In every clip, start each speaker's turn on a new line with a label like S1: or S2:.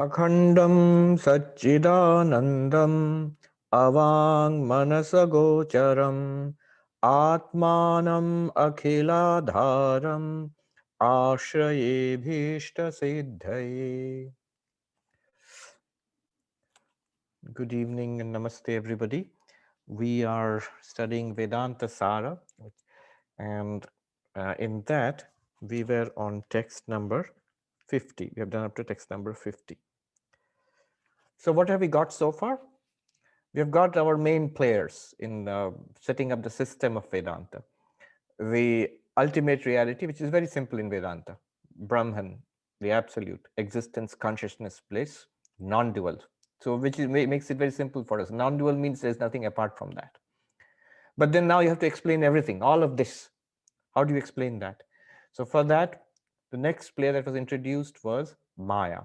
S1: Akhandam Satchidanandam Avang Manasagocharam Atmanam Akhiladharam Ashraye Bhishta Siddhaye. Good evening and namaste, everybody. We are studying Vedanta Sara, and in that we were on text number 50. We have done up to text number 50. So what have we got so far? We have got our main players in setting up the system of Vedanta. The ultimate reality, which is very simple in Vedanta, Brahman, the absolute, existence, consciousness, bliss, non-dual. So which makes it very simple for us. Non-dual means there's nothing apart from that. But then now you have to explain everything, all of this. How do you explain that? So for that, the next player that was introduced was Maya.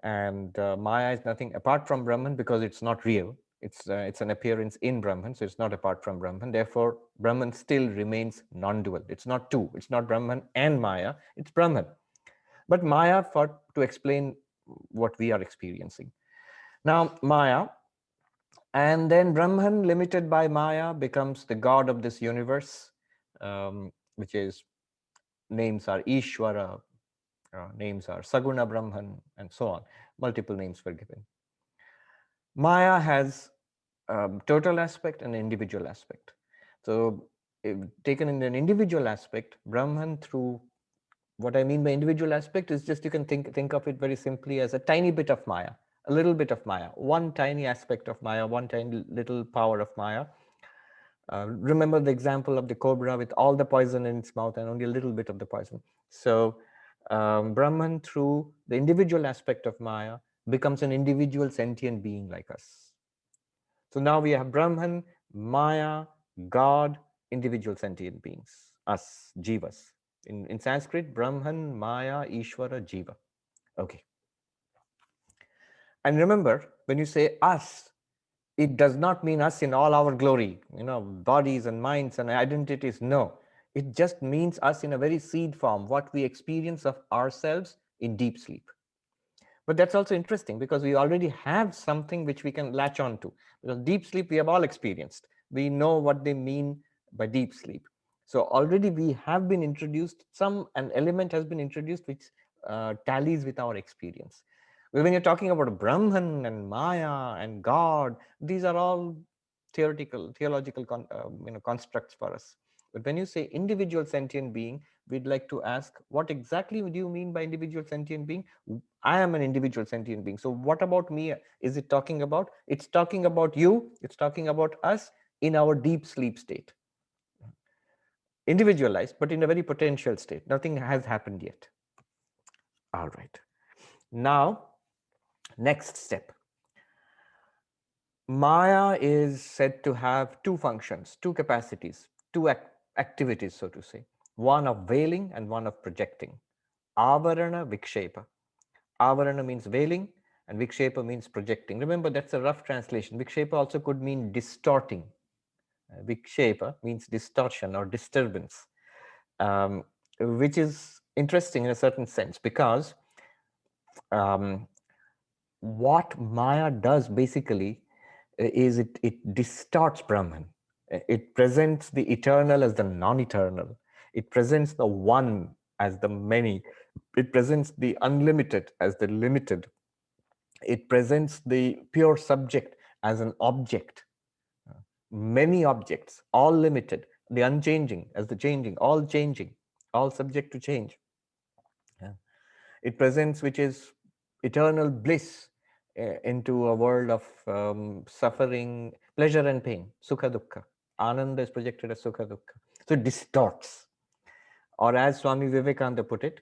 S1: And Maya is nothing apart from Brahman because it's not real. It's an appearance in Brahman, so it's not apart from Brahman. Therefore, Brahman still remains non-dual. It's not two. It's not Brahman and Maya. It's Brahman. But Maya to explain what we are experiencing. Now, Maya, and then Brahman, limited by Maya, becomes the god of this universe, which is, names are Ishvara, names are Saguna Brahman, and so on. Multiple names were given. Maya has total aspect and individual aspect. So taken in an individual aspect, Brahman, through what I mean by individual aspect is just, you can think of it very simply as a tiny bit of Maya, a little bit of Maya, one tiny aspect of Maya, one tiny little power of Maya. Remember the example of the cobra with all the poison in its mouth and only a little bit of the poison. So Brahman, through the individual aspect of Maya, becomes an individual sentient being like us. So now we have Brahman, Maya, God, individual sentient beings, us, jivas. In Sanskrit, Brahman, Maya, Ishvara, Jiva. Okay. And remember, when you say us, it does not mean us in all our glory, bodies and minds and identities. No, it just means us in a very seed form, what we experience of ourselves in deep sleep. But that's also interesting because we already have something which we can latch on to. Because deep sleep we have all experienced. We know what they mean by deep sleep. So already we have been introduced, an element has been introduced which tallies with our experience. When you're talking about Brahman and Maya and God, these are all theological constructs for us. But when you say individual sentient being, we'd like to ask, what exactly do you mean by individual sentient being? I am an individual sentient being. So what about me is it talking about? It's talking about you. It's talking about us in our deep sleep state. Individualized, but in a very potential state. Nothing has happened yet. All right. Now, next step. Maya is said to have two functions, two capacities, two activities, so to say. One of veiling and one of projecting. Avarana, Vikshepa. Avarana means veiling and Vikshepa means projecting. Remember, that's a rough translation. Vikshepa also could mean distorting. Vikshepa means distortion or disturbance, which is interesting in a certain sense because what Maya does basically is it distorts Brahman. It presents the eternal as the non-eternal. It presents the one as the many. It presents the unlimited as the limited. It presents the pure subject as an object. Many objects, all limited. The unchanging as the changing, all subject to change. Yeah. It presents which is eternal bliss into a world of suffering, pleasure and pain, sukha dukkha. Ananda is projected as sukha dukkha. So it distorts. Or as Swami Vivekananda put it,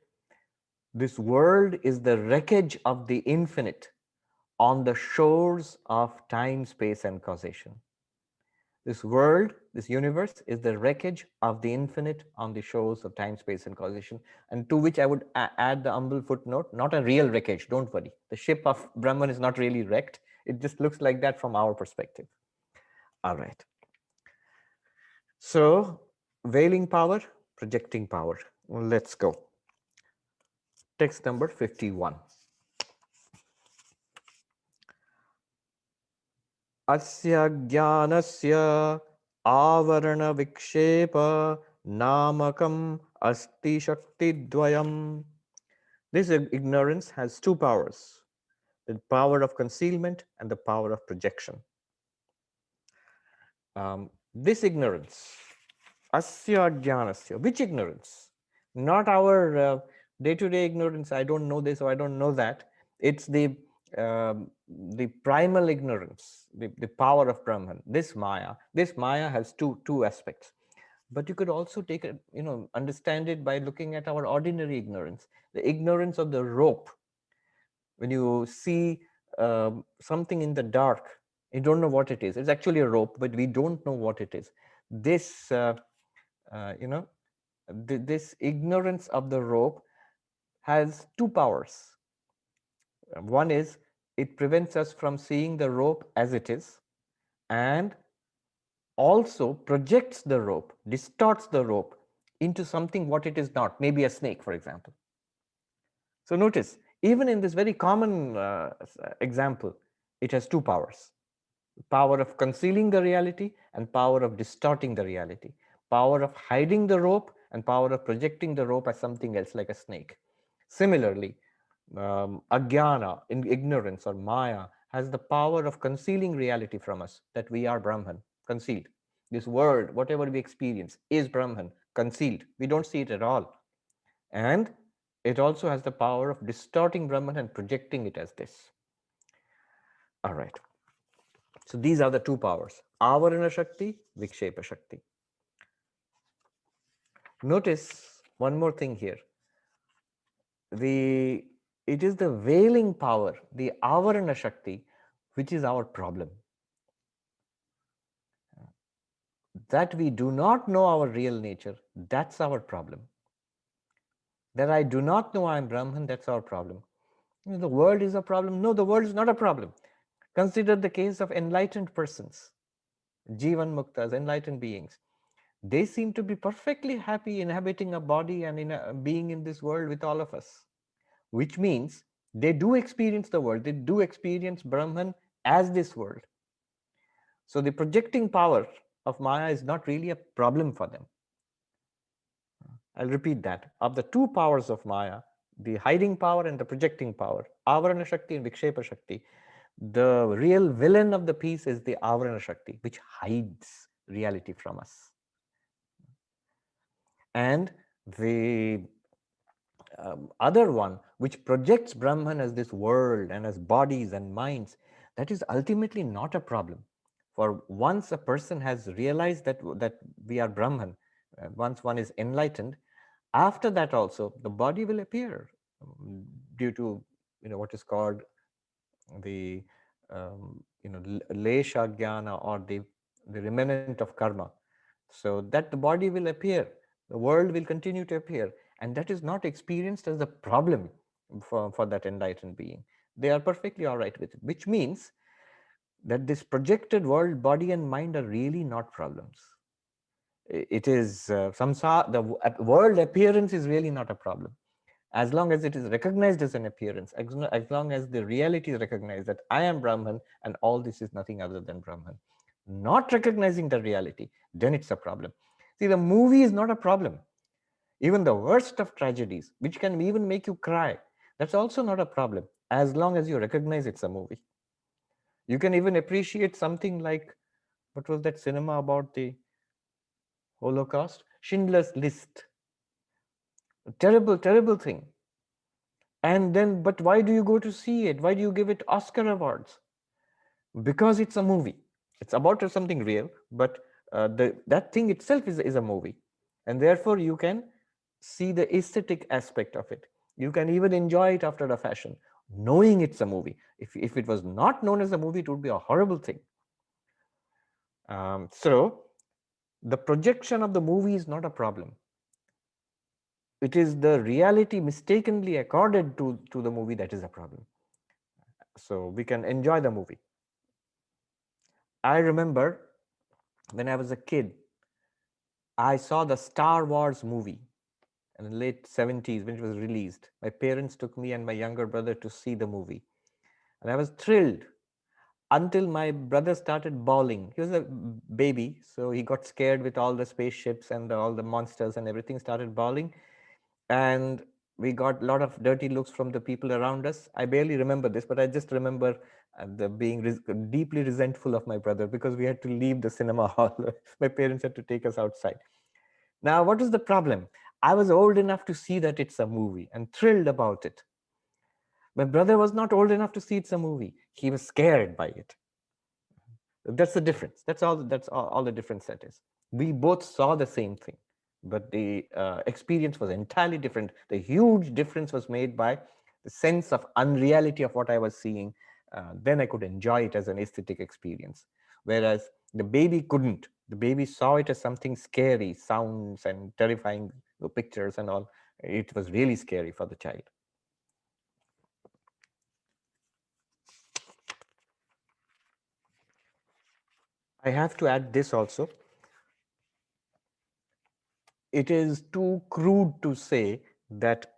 S1: this world is the wreckage of the infinite on the shores of time, space, and causation. This world, this universe, is the wreckage of the infinite on the shores of time, space, and causation. And to which I would add the humble footnote, not a real wreckage, don't worry. The ship of Brahman is not really wrecked. It just looks like that from our perspective. All right. So, veiling power, projecting power. Let's go. Text number 51. Asya jnanasya avarana vikshepa namakam asti shakti dvayam. This ignorance has two powers, the power of concealment and the power of projection. This ignorance, asya jnanasya, which ignorance? Not our day-to-day ignorance, I don't know this or I don't know that. It's the primal ignorance, the power of Brahman, this Maya. This Maya has two aspects. But you could also take it, understand it by looking at our ordinary ignorance, the ignorance of the rope. When you see something in the dark, you don't know what it is. It's actually a rope, but we don't know what it is. This, you know, this ignorance of the rope has two powers. One is it prevents us from seeing the rope as it is, and also projects the rope, distorts the rope into something what it is not, maybe a snake, for example. So notice, even in this very common example, it has two powers: power of concealing the reality and power of distorting the reality, power of hiding the rope and power of projecting the rope as something else like a snake. Similarly, ajnana, in ignorance or maya, has the power of concealing reality from us, that we are Brahman, concealed. This world, whatever we experience, is Brahman, concealed. We don't see it at all. And it also has the power of distorting Brahman and projecting it as this. All right. So these are the two powers, Avarana Shakti, Vikshepa Shakti. Notice one more thing here. It is the veiling power, the Avarana Shakti, which is our problem. That we do not know our real nature, that's our problem. That I do not know I am Brahman, that's our problem. The world is a problem. No, the world is not a problem. Consider the case of enlightened persons, Jivan Muktas, enlightened beings. They seem to be perfectly happy inhabiting a body and being in this world with all of us, which means they do experience the world. They do experience Brahman as this world. So the projecting power of Maya is not really a problem for them. I'll repeat that. Of the two powers of Maya, the hiding power and the projecting power, Avarana Shakti and Vikshepa Shakti, the real villain of the piece is the Avarana Shakti, which hides reality from us. And the other one, which projects Brahman as this world and as bodies and minds, that is ultimately not a problem. For once a person has realized that we are Brahman, once one is enlightened, after that also the body will appear due to what is called the lesha jnana, or the remnant of karma. So that the body will appear, the world will continue to appear, and that is not experienced as a problem for that enlightened being. They are perfectly all right with it, which means that this projected world, body and mind, are really not problems. It is samsara, the world appearance is really not a problem. As long as it is recognized as an appearance, as long as the reality is recognized that I am Brahman and all this is nothing other than Brahman, not recognizing the reality, then it's a problem. See, the movie is not a problem. Even the worst of tragedies, which can even make you cry, that's also not a problem, as long as you recognize it's a movie. You can even appreciate something like, what was that cinema about the Holocaust? Schindler's List. A terrible, terrible thing. And then, but why do you go to see it? Why do you give it Oscar awards? Because it's a movie. It's about something real, but that thing itself is a movie. And therefore, you can see the aesthetic aspect of it. You can even enjoy it after a fashion, knowing it's a movie. If it was not known as a movie, it would be a horrible thing. So the projection of the movie is not a problem. It is the reality mistakenly accorded to the movie that is a problem. So we can enjoy the movie. I remember when I was a kid, I saw the Star Wars movie in the late 70s when it was released. My parents took me and my younger brother to see the movie. And I was thrilled. until my brother started bawling. He was a baby, so he got scared with all the spaceships and all the monsters and everything, started bawling. And we got a lot of dirty looks from the people around us. I barely remember this, but I just remember being deeply resentful of my brother because we had to leave the cinema hall. My parents had to take us outside. Now, what is the problem? I was old enough to see that it's a movie and thrilled about it. My brother was not old enough to see it's a movie. He was scared by it. That's the difference. That's all the difference that is. We both saw the same thing, but the experience was entirely different. The huge difference was made by the sense of unreality of what I was seeing. Then I could enjoy it as an aesthetic experience. Whereas the baby couldn't. The baby saw it as something scary, sounds and terrifying pictures and all. It was really scary for the child. I have to add this also. It is too crude to say that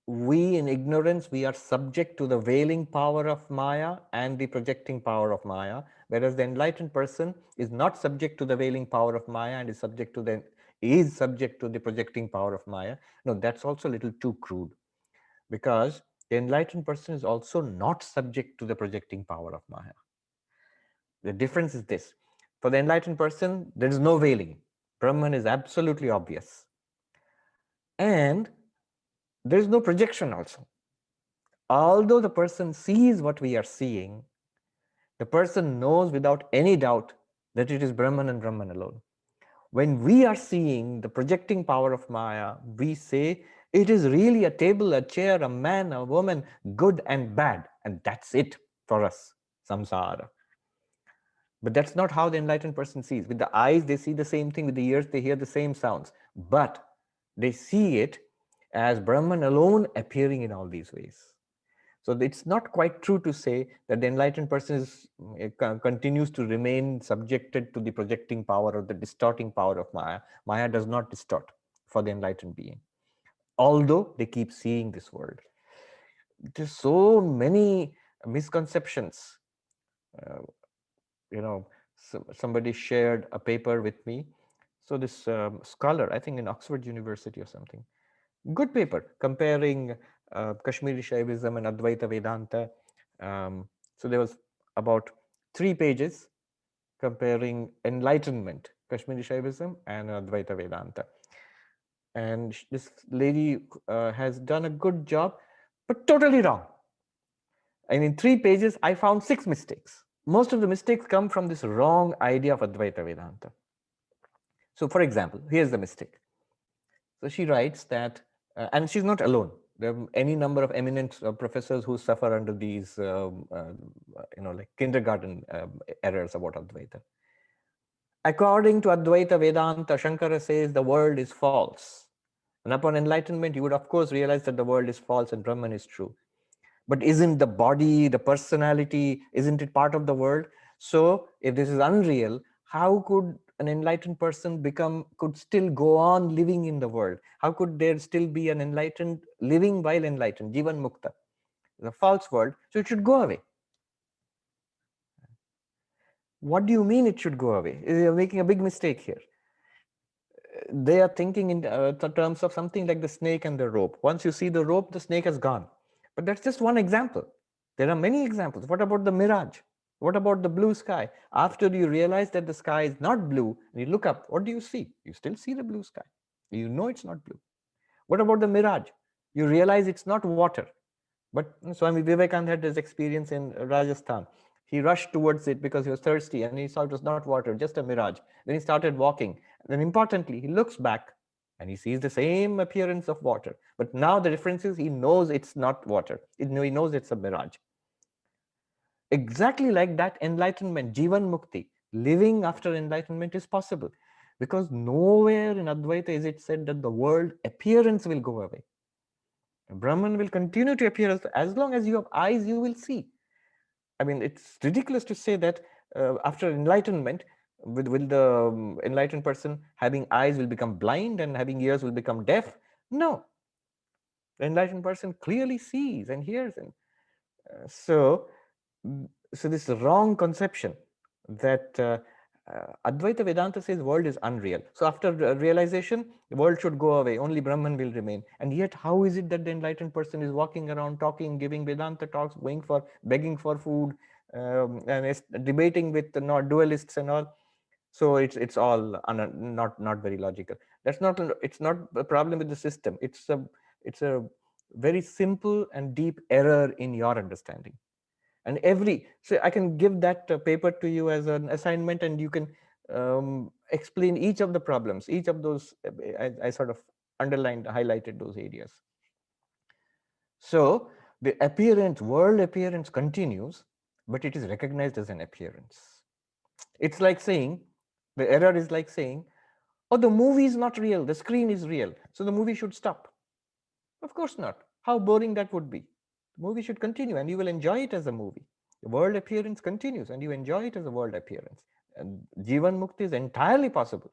S1: we in ignorance, we are subject to the veiling power of Maya and the projecting power of Maya, whereas the enlightened person is not subject to the veiling power of Maya and is subject to the projecting power of Maya. No, that's also a little too crude, because the enlightened person is also not subject to the projecting power of Maya. The difference is this: for the enlightened person, there is no veiling. Brahman is absolutely obvious. And there is no projection also. Although the person sees what we are seeing, the person knows without any doubt that it is Brahman and Brahman alone. When we are seeing the projecting power of Maya, we say it is really a table, a chair, a man, a woman, good and bad, and that's it for us, samsara. But that's not how the enlightened person sees. With the eyes, they see the same thing. With the ears, they hear the same sounds. But they see it as Brahman alone appearing in all these ways. So it's not quite true to say that the enlightened person continues to remain subjected to the projecting power or the distorting power of Maya. Maya does not distort for the enlightened being, although they keep seeing this world. There's so many misconceptions. Uh, somebody shared a paper with me. So this scholar, I think in Oxford University or something, good paper comparing Kashmiri Shaivism and Advaita Vedanta. So there was about 3 pages comparing enlightenment, Kashmiri Shaivism and Advaita Vedanta. And this lady has done a good job, but totally wrong. And in 3 pages, I found 6 mistakes. Most of the mistakes come from this wrong idea of Advaita Vedanta. So for example, here's the mistake. So she writes that, and she's not alone. There are any number of eminent professors who suffer under these, like kindergarten errors about Advaita. According to Advaita Vedanta, Shankara says the world is false. And upon enlightenment, you would of course realize that the world is false and Brahman is true. But isn't the body, the personality, isn't it part of the world? So if this is unreal, how could an enlightened person could still go on living in the world? How could there still be an enlightened living while enlightened, Jivan Mukta? The false world, so it should go away. What do you mean it should go away? You're making a big mistake here. They are thinking in terms of something like the snake and the rope. Once you see the rope, the snake has gone. But that's just one example. There are many examples. What about the mirage? What about the blue sky? After you realize that the sky is not blue, and you look up, what do you see? You still see the blue sky. You know it's not blue. What about the mirage? You realize it's not water. But Swami Vivekananda had this experience in Rajasthan. He rushed towards it because he was thirsty and he saw it was not water, just a mirage. Then he started walking. Then importantly, he looks back and he sees the same appearance of water. But now the difference is he knows it's not water. He knows it's a mirage. Exactly like that, enlightenment, Jivan Mukti, living after enlightenment is possible. Because nowhere in Advaita is it said that the world appearance will go away. Brahman will continue to appear as long as you have eyes, you will see. I mean, it's ridiculous to say that after enlightenment, will the enlightened person having eyes will become blind and having ears will become deaf? No. The enlightened person clearly sees and hears. And so So this wrong conception that Advaita Vedanta says world is unreal. So after realization, the world should go away, only Brahman will remain. And yet, how is it that the enlightened person is walking around talking, giving Vedanta talks, going for, begging for food, and is debating with the not dualists and all? So it's all not very logical. That's not, it's not a problem with the system. It's a very simple and deep error in your understanding. And every, so I can give that paper to you as an assignment, and you can explain each of the problems, each of those. I sort of underlined, highlighted those areas. So the appearance, world appearance continues, but it is recognized as an appearance. It's like saying, the error is like saying, oh, the movie is not real, the screen is real, so the movie should stop. Of course not. How boring that would be. The movie should continue and you will enjoy it as a movie. The world appearance continues and you enjoy it as a world appearance. And Jivan Mukti is entirely possible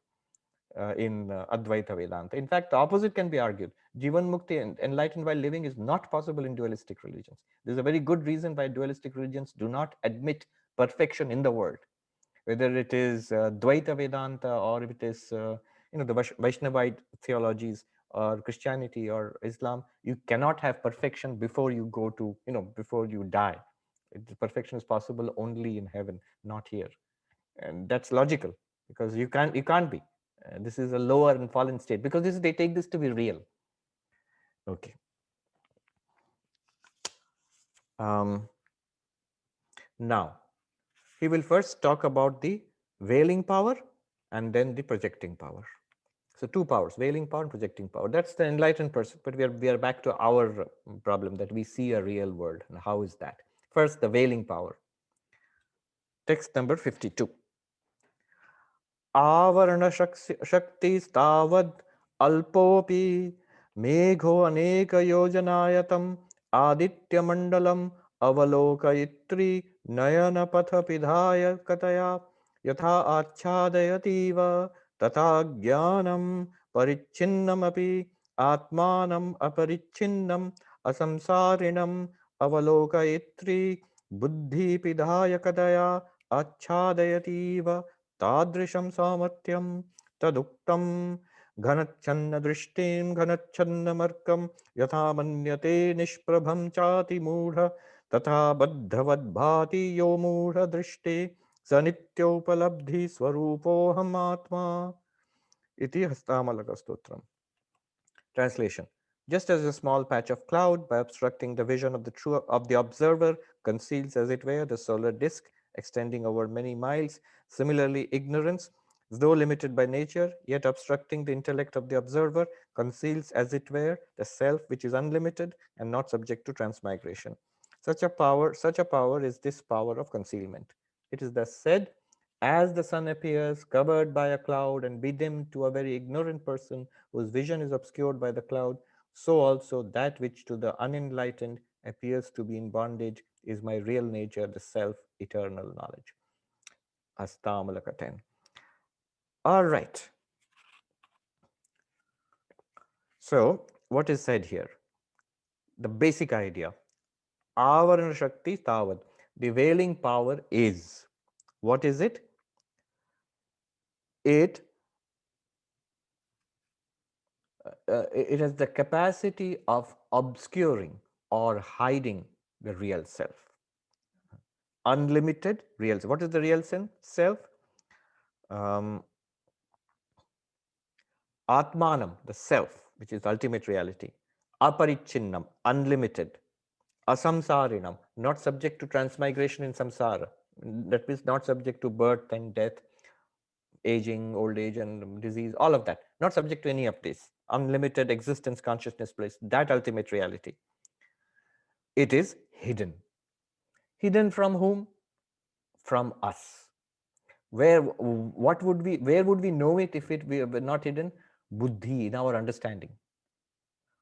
S1: in Advaita Vedanta. In fact, the opposite can be argued. Jivan Mukti and enlightened while living is not possible in dualistic religions. There's a very good reason why dualistic religions do not admit perfection in the world. Whether it is Dvaita Vedanta or if it is the Vaishnavite theologies or Christianity or Islam, you cannot have perfection before you go to, before you die. Perfection is possible only in heaven, not here. And that's logical because you can't be. This is a lower and fallen state because they take this to be real. Okay. Now, he will first talk about the veiling power and then the projecting power. So two powers, veiling power and projecting power. That's the enlightened person, but we are back to our problem that we see a real world. And how is that? First, the veiling power. Text number 52. Avarana shakti stavad alpopi megho aneka yojanayatam aditya mandalam avalokayitri nayana patha pidhaya kataya yatha achadayativa तथा ज्ञानम परिच्छिन्नमपि आत्मानम अपरिच्छिन्नम असंसारिणम अवलोकयित्री बुद्धिपिधायकदया आच्छादयतीव तादृशं सामर्थ्यं तदुक्तं घनच्छन्नदृष्टिं घनच्छन्नमर्कं यथा मन्यते निष्प्रभं चातिमूढ तथा बद्धवद्भाति यो मूढदृष्टे स नित्योपलब्धि स्वरूपोऽहमात्मा इति हस्तामलकस्तोत्रम्. Translation. Just as a small patch of cloud, by obstructing the vision of the observer, conceals as it were the solar disk extending over many miles, similarly ignorance, though limited by nature, yet obstructing the intellect of the observer, conceals as it were the self which is unlimited and not subject to transmigration. Such a power is this power of concealment. It is thus said, as the sun appears covered by a cloud and bedimmed to a very ignorant person whose vision is obscured by the cloud, so also that which to the unenlightened appears to be in bondage is my real nature, the self, eternal knowledge. Astamalaka 10. All right. So, what is said here? The basic idea. Avarana Shakti Tavad. The veiling power is. What is it? It has the capacity of obscuring or hiding the real self. Unlimited real self. What is the real self? Atmanam, the self, which is ultimate reality. Aparichinnam, unlimited. Asamsarinam, not subject to transmigration in samsara. That means not subject to birth and death, aging, old age and disease, all of that. Not subject to any of this. Unlimited existence, consciousness, place, that ultimate reality. It is hidden. Hidden from whom? From us. Where would we know it if it were not hidden? Buddhi, in our understanding.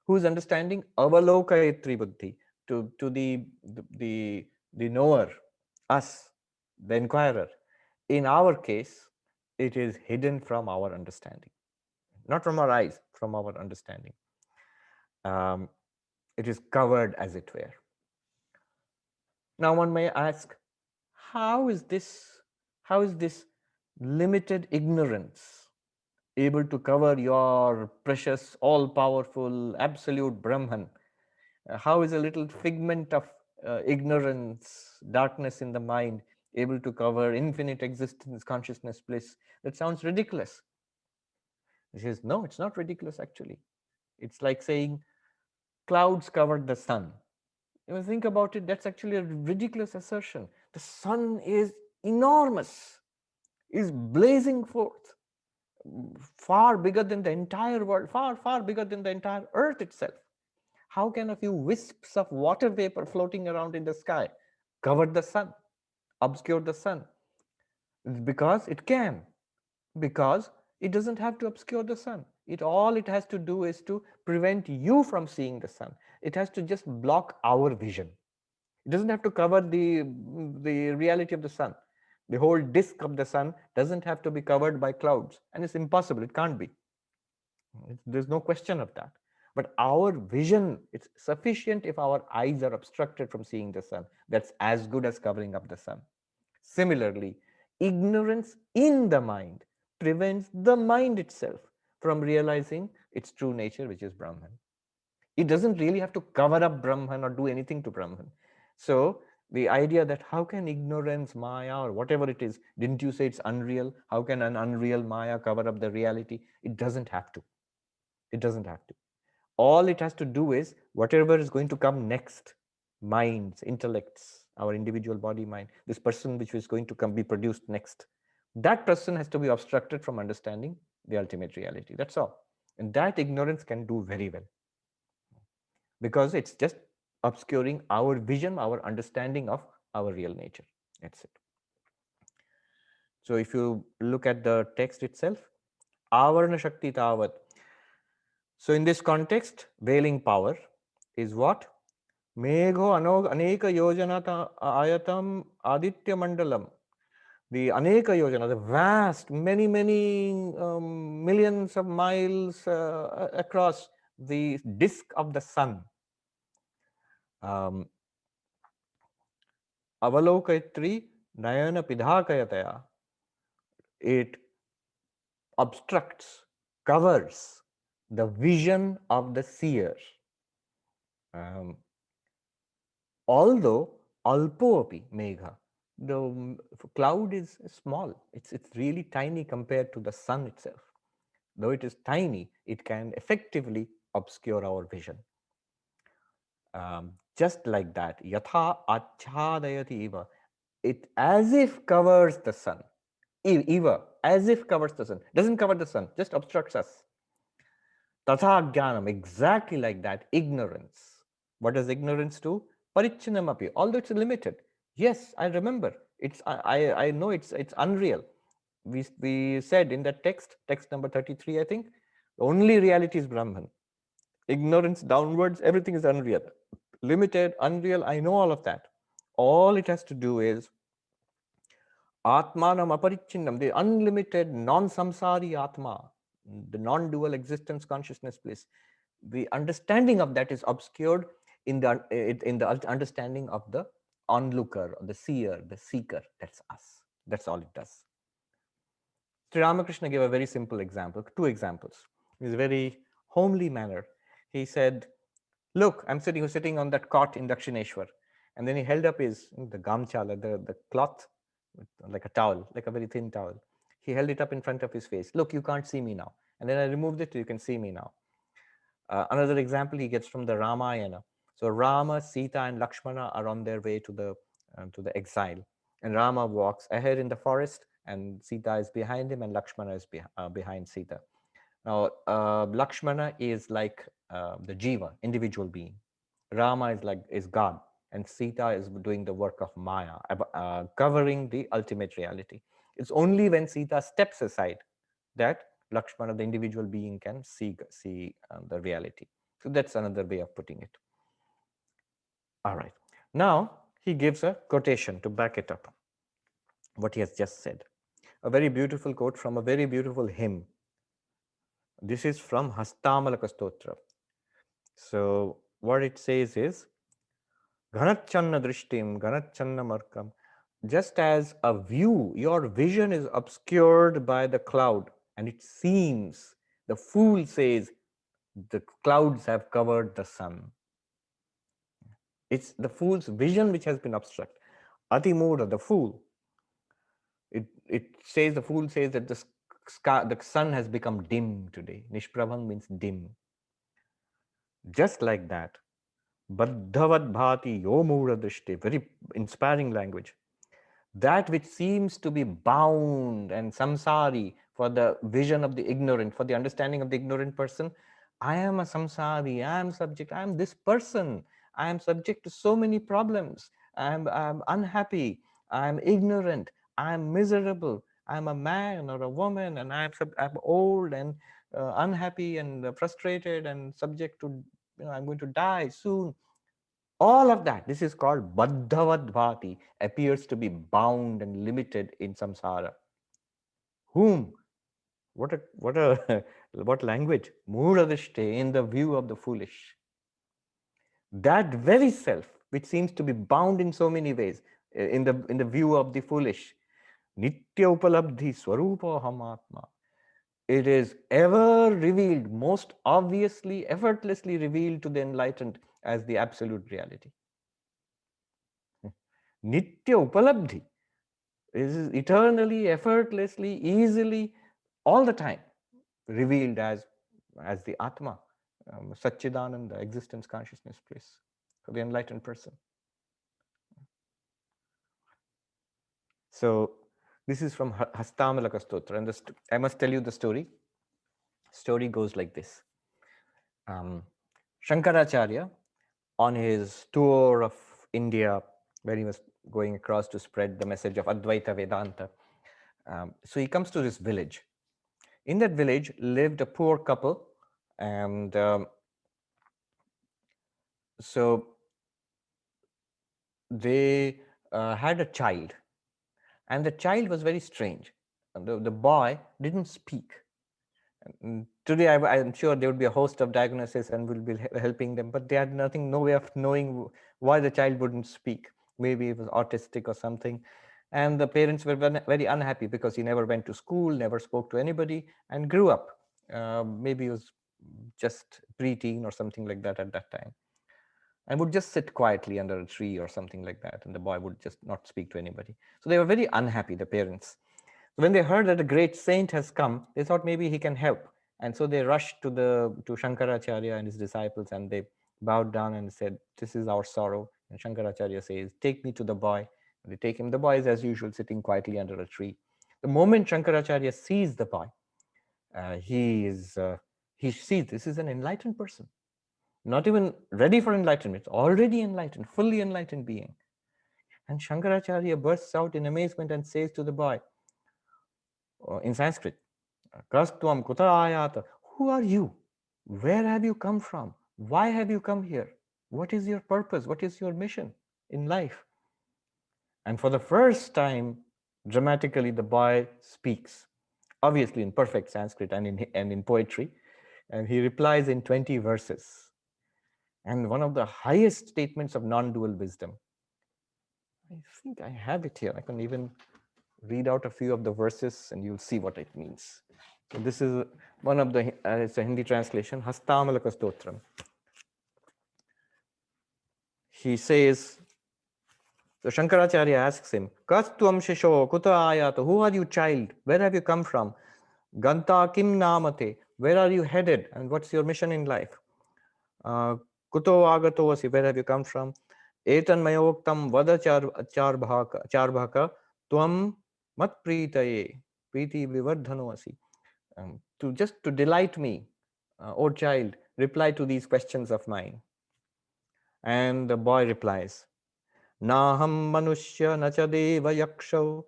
S1: Whose understanding? Avalokayatri buddhi, to the knower, us, the inquirer. In our case, it is hidden from our understanding, not from our eyes, from our understanding. It is covered, as it were. Now one may ask, how is this limited ignorance able to cover your precious, all-powerful, absolute Brahman? How is a little figment of ignorance, darkness in the mind able to cover infinite existence, consciousness, bliss? That sounds ridiculous. He says, no, it's not ridiculous actually. It's like saying clouds covered the sun. If you think about it, that's actually a ridiculous assertion. The sun is enormous, is blazing forth, far bigger than the entire world, far, far bigger than the entire earth itself. How can a few wisps of water vapor floating around in the sky cover the sun, obscure the sun? It's because it can, because it doesn't have to obscure the sun. All it has to do is to prevent you from seeing the sun. It has to just block our vision. It doesn't have to cover the reality of the sun. The whole disk of the sun doesn't have to be covered by clouds, and it's impossible. It can't be. There's no question of that. But our vision, it's sufficient if our eyes are obstructed from seeing the sun. That's as good as covering up the sun. Similarly, ignorance in the mind prevents the mind itself from realizing its true nature, which is Brahman. It doesn't really have to cover up Brahman or do anything to Brahman. So the idea that how can ignorance, Maya, or whatever it is, didn't you say it's unreal? How can an unreal Maya cover up the reality? It doesn't have to. It doesn't have to. All it has to do is whatever is going to come next, minds, intellects, our individual body, mind, this person which is going to be produced next, that person has to be obstructed from understanding the ultimate reality. That's all. And that ignorance can do very well, because it's just obscuring our vision, our understanding of our real nature. That's it. So if you look at the text itself, Avarana Shakti Tavat. So in this context, veiling power is what? Megho Aneka Yojana Ayatam Aditya Mandalam. The Aneka Yojana, the vast, many, millions of miles across the disk of the sun. Avalokayatri Nayana Pidhakayataya. It obstructs, covers the vision of the seer. Although Alpoapi Megha, the cloud is small. It's really tiny compared to the sun itself. Though it is tiny, it can effectively obscure our vision. Just like that, Yatha Achhadayati Eva, it as if covers the sun. Eva, as if covers the sun. Doesn't cover the sun, just obstructs us. Tatha Jnanam, exactly like that, ignorance. What does ignorance do? Parichinamapi, although it's limited. Yes, I remember. I know it's unreal. We said in that text number 33, I think, the only reality is Brahman. Ignorance downwards, everything is unreal. Limited, unreal, I know all of that. All it has to do is Atmanam aparichinnam, the unlimited non-samsari Atma, the non-dual existence consciousness bliss. The understanding of that is obscured in the understanding of the onlooker, the seer, the seeker. That's us. That's all it does. Sri Ramakrishna gave a very simple example, two examples. In a very homely manner. He said, look, I'm sitting on that cot in Dakshineshwar. And then he held up the gamchala, the cloth, like a towel, like a very thin towel. He held it up in front of his face. Look, you can't see me now. And then I removed it, you can see me now. Another example he gets from the Ramayana. So Rama, Sita, and Lakshmana are on their way to the exile. And Rama walks ahead in the forest, and Sita is behind him, and Lakshmana is behind Sita. Now, Lakshmana is like the Jiva, individual being. Rama is God, and Sita is doing the work of Maya, covering the ultimate reality. It's only when Sita steps aside that Lakshmana, the individual being, can see the reality. So that's another way of putting it. All right. Now, he gives a quotation to back it up, what he has just said. A very beautiful quote from a very beautiful hymn. This is from Hastamalaka Stotra. So what it says is, Ghanachanna drishtim, Ghanachanna markam, just as a view, your vision is obscured by the cloud, and it seems, the fool says, the clouds have covered the sun. It's the fool's vision which has been obstructed. Atimura, the fool, it says, the fool says that the sun has become dim today. Nishprabham means dim. Just like that. Baddhavad bhati yomura drishti, very inspiring language. That which seems to be bound and samsari for the vision of the ignorant, for the understanding of the ignorant person. I am a samsari, I am subject, I am this person, I am subject to so many problems, I'm unhappy, I am ignorant, I am miserable, I am a man or a woman, and I'm old and unhappy and frustrated and subject to, I'm going to die soon. All of that, this is called Baddhavad Bhati, appears to be bound and limited in samsara. Whom? What language? Muradishte, in the view of the foolish. That very self, which seems to be bound in so many ways, in the view of the foolish, Nitya Upalabdhi Swarupa Hamatma. It is ever revealed, most obviously, effortlessly revealed to the enlightened as the absolute reality. Nitya Upalabdhi is eternally, effortlessly, easily, all the time revealed as the Atma, Satchidananda, existence, consciousness, bliss for the enlightened person. So this is from Hastamalaka Stotra, and I must tell you the story. Story goes like this. Shankaracharya, on his tour of India, where he was going across to spread the message of Advaita Vedanta, so he comes to this village. In that village lived a poor couple, and so they had a child, and the child was very strange. The boy didn't speak. And today, I'm sure there would be a host of diagnoses and we'll be helping them, but they had no way of knowing why the child wouldn't speak. Maybe it was autistic or something. And the parents were very unhappy because he never went to school, never spoke to anybody, and grew up. Maybe he was just preteen or something like that at that time, and would just sit quietly under a tree or something like that. And the boy would just not speak to anybody. So they were very unhappy, the parents. When they heard that a great saint has come, they thought maybe he can help. And so they rushed to Shankaracharya and his disciples, and they bowed down and said, "This is our sorrow." And Shankaracharya says, "Take me to the boy." And they take him. The boy is, as usual, sitting quietly under a tree. The moment Shankaracharya sees the boy, he sees this is an enlightened person, not even ready for enlightenment, already enlightened, fully enlightened being. And Shankaracharya bursts out in amazement and says to the boy, in Sanskrit, Kastvam kuta ayata, who are you? Where have you come from? Why have you come here? What is your purpose? What is your mission in life? And for the first time, dramatically, the boy speaks, obviously in perfect Sanskrit and in poetry, and he replies in 20 verses. And one of the highest statements of non-dual wisdom. I think I have it here. I can even read out a few of the verses and you'll see what it means. So this is one of the, it's a Hindi translation, Hastamalaka Stotram. He says, so Shankaracharya asks him, Kastvam Shisho Kuta Ayata, who are you, child? Where have you come from? Ganta Kim Namate, where are you headed? And what's your mission in life? Kuto Agato Asi, where have you come from? Etan Mayoktam Vada Charbhaka, Tvam Mat Pritaye, Priti Vivardhano Asi. To delight me, O child, reply to these questions of mine. And the boy replies, Naham Manushya Nacha Deva Yaksho,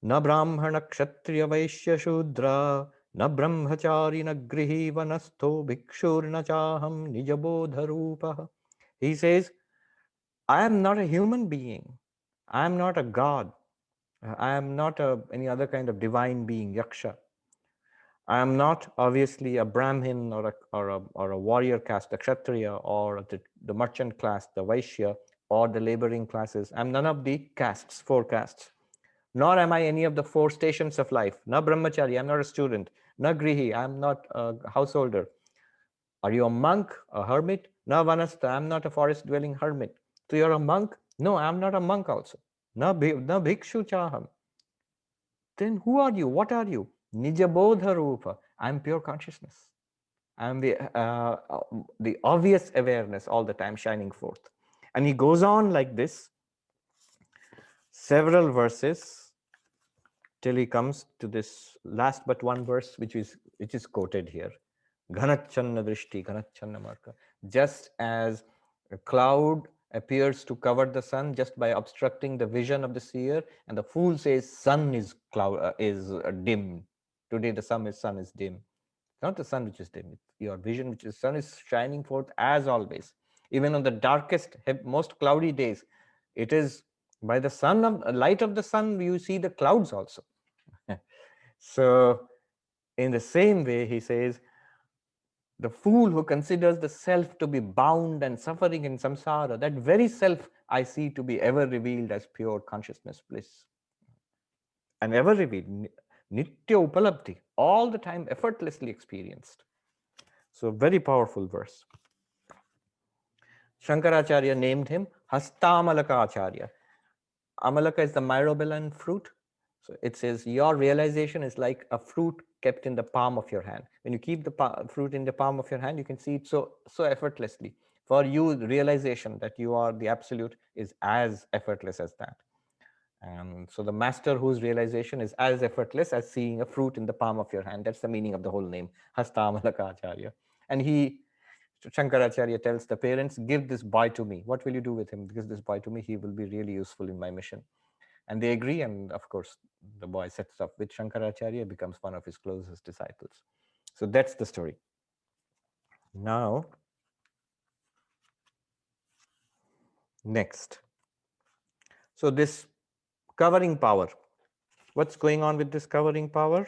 S1: Na Brahmana Kshatriya Vaishya Shudra, Na Brahmachari Na Grihi Vanastho Bhikshur Nachaham Nijabodha Rupa. He says, I am not a human being. I am not a god. I am not any other kind of divine being, yaksha. I am not obviously a Brahmin or a warrior caste, a Kshatriya, or the merchant class, the Vaishya, or the laboring classes. I'm none of the castes, four castes. Nor am I any of the four stations of life. Na brahmachari, I'm not a student. Na grihi, I'm not a householder. Are you a monk, a hermit? Na vanasta, I'm not a forest dwelling hermit. So you're a monk? No, I'm not a monk also. Na bhikshu chaham. Then who are you? What are you? Nijabodha rupa. I'm pure consciousness. I'm the obvious awareness all the time shining forth. And he goes on like this, several verses, till he comes to this last but one verse, which is quoted here. Ghanachanna drishti, ghanachanna marka. Just as a cloud appears to cover the sun just by obstructing the vision of the seer, and the fool says sun is dim. Today the sun is dim. Not the sun which is dim, your vision, which is sun, is shining forth as always. Even on the darkest, most cloudy days, it is by the light of the sun you see the clouds also. So in the same way, he says, the fool who considers the self to be bound and suffering in samsara, that very self I see to be ever revealed as pure consciousness bliss. And ever revealed, nitya upalabdhi, all the time effortlessly experienced. So very powerful verse. Shankaracharya named him Hastamalaka Acharya. Amalaka is the myrobalan fruit. So it says your realization is like a fruit kept in the palm of your hand. When you keep the fruit in the palm of your hand, you can see it so effortlessly. For you, the realization that you are the absolute is as effortless as that. And so the master whose realization is as effortless as seeing a fruit in the palm of your hand. That's the meaning of the whole name, Hastamalaka Acharya. And Shankaracharya tells the parents, give this boy to me. What will you do with him? Because this boy to me, he will be really useful in my mission. And they agree. And of course, the boy sets up with Shankaracharya, becomes one of his closest disciples. So that's the story. Now, next. So this covering power. What's going on with this covering power?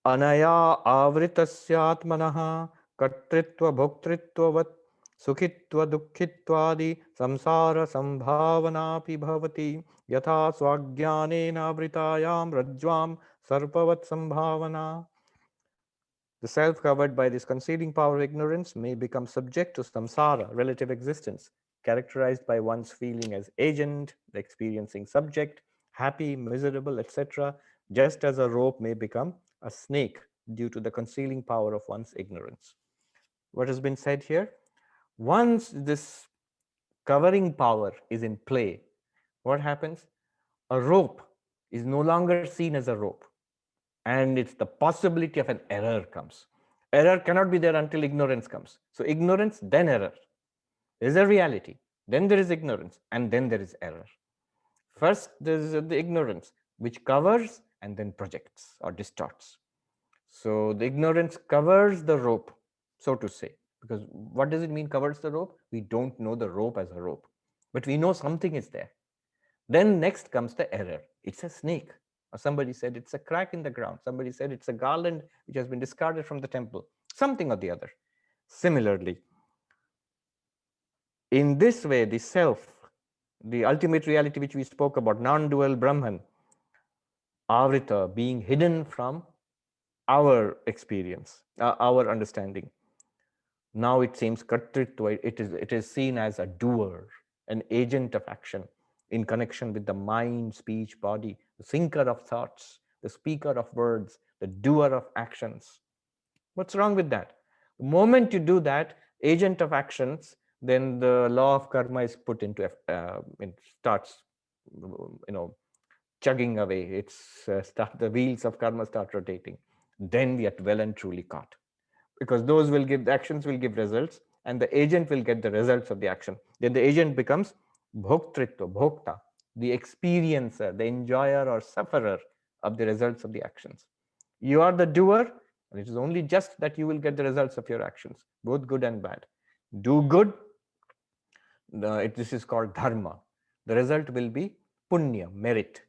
S1: Anaya avritasya kartritva bhoktritvavat sukhitva dukhitvadi samsara sambhavanapi bhavati yatha swagyanena avritayam rajvam sarpavat sambhavana. The self covered by this concealing power of ignorance may become subject to samsara, relative existence, characterized by one's feeling as agent, the experiencing subject, happy, miserable, etc., just as a rope may become a snake due to the concealing power of one's ignorance. What has been said here? Once this covering power is in play, what happens? A rope is no longer seen as a rope, and it's the possibility of an error comes. Error cannot be there until ignorance comes. So ignorance, then error. There is a reality, then there is ignorance, and then there is error. First, there is the ignorance, which covers and then projects or distorts. So the ignorance covers the rope, so to say. Because what does it mean, covers the rope? We don't know the rope as a rope, but we know something is there. Then next comes the error. It's a snake. Or somebody said it's a crack in the ground. Somebody said it's a garland which has been discarded from the temple. Something or the other. Similarly, in this way, the self, the ultimate reality which we spoke about, non-dual Brahman, avrita, being hidden from our experience, our understanding. Now it seems kartritva, it is seen as a doer, an agent of action in connection with the mind, speech, body, the thinker of thoughts, the speaker of words, the doer of actions. What's wrong with that? The moment you do that, agent of actions, then the law of karma is put into, it starts, chugging away. The wheels of karma start rotating. Then we are well and truly caught. Because those will give, the actions will give results, and the agent will get the results of the action. Then the agent becomes bhoktritva, bhokta, the experiencer, the enjoyer or sufferer of the results of the actions. You are the doer, and it is only just that you will get the results of your actions, both good and bad. Do good, this is called dharma. The result will be punya, merit.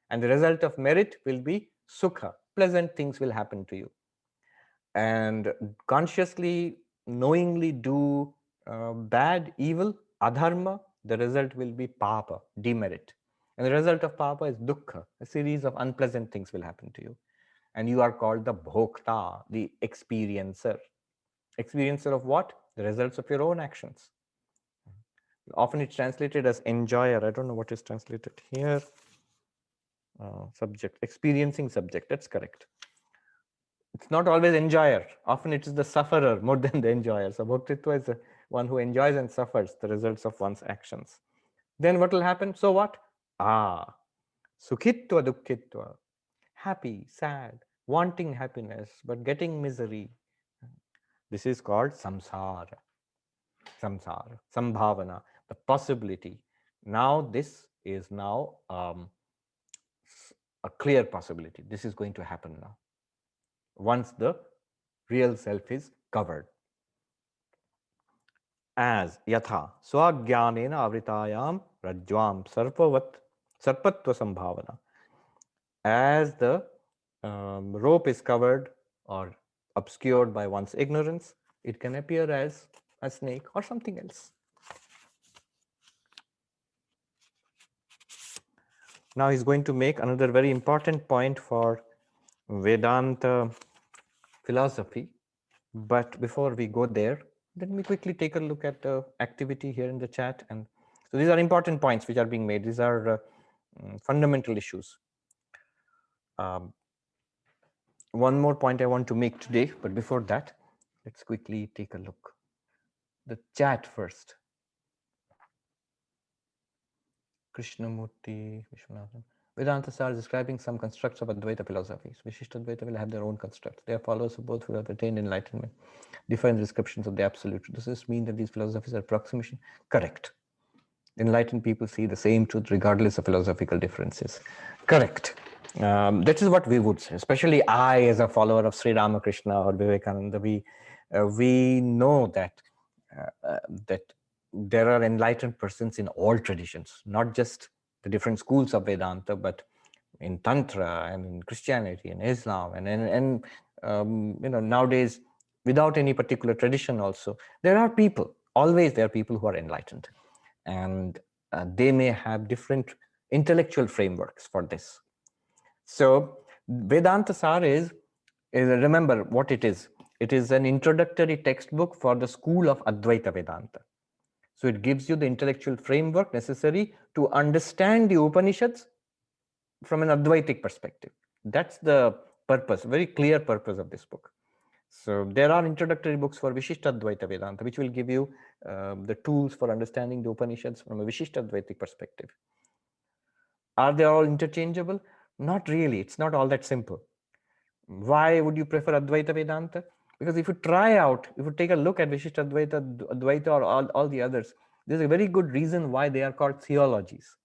S1: And the result of merit will be sukha, pleasant things will happen to you. And consciously, knowingly do bad, evil, adharma, the result will be papa, demerit. And the result of papa is dukkha. A series of unpleasant things will happen to you. And you are called the bhokta, the experiencer. Experiencer of what? The results of your own actions. Often it's translated as enjoyer. I don't know what is translated here. Subject, experiencing subject. That's correct. It's not always enjoyer. Often it is the sufferer more than the enjoyer. So bhoktitva is the one who enjoys and suffers the results of one's actions. Then what will happen? So what? Sukhitva dukkhitva. Happy, sad, wanting happiness, but getting misery. This is called samsara. Samsara, sambhavana, the possibility. Now this is now a clear possibility. This is going to happen now. Once the real self is covered. As yatha swagyanena avritayam rajvam sarpatva sambhavana. As the rope is covered or obscured by one's ignorance, it can appear as a snake or something else. Now he's going to make another very important point for Vedanta philosophy. But before we go there, let me quickly take a look at the activity here in the chat. And so these are important points which are being made. These are fundamental issues. One more point I want to make today, but before that, let's quickly take a look. The chat first. Krishnamurti, Vishwanathan. Vedanta Sar is describing some constructs of Advaita philosophies. Vishishtadvaita will have their own constructs. They are followers of both who have attained enlightenment. Different descriptions of the absolute. Does this mean that these philosophies are approximation? Correct. Enlightened people see the same truth regardless of philosophical differences. Correct. That is what we would say, especially I as a follower of Sri Ramakrishna or Vivekananda, we know that that there are enlightened persons in all traditions, not just the different schools of Vedanta, but in Tantra and in Christianity and Islam and nowadays without any particular tradition also, there are people, always there are people who are enlightened, and they may have different intellectual frameworks for this. So Vedanta Sar is remember what it is. It is an introductory textbook for the school of Advaita Vedanta. So it gives you the intellectual framework necessary to understand the Upanishads from an Advaitic perspective. That's the purpose, very clear purpose of this book. So there are introductory books for Vishishtadvaita Vedanta, which will give you the tools for understanding the Upanishads from a Vishishtadvaitic perspective. Are they all interchangeable? Not really. It's not all that simple. Why would you prefer Advaita Vedanta? Because if you try out, if you take a look at Vishishtadvaita, Advaita, or all the others, there's a very good reason why they are called theologies.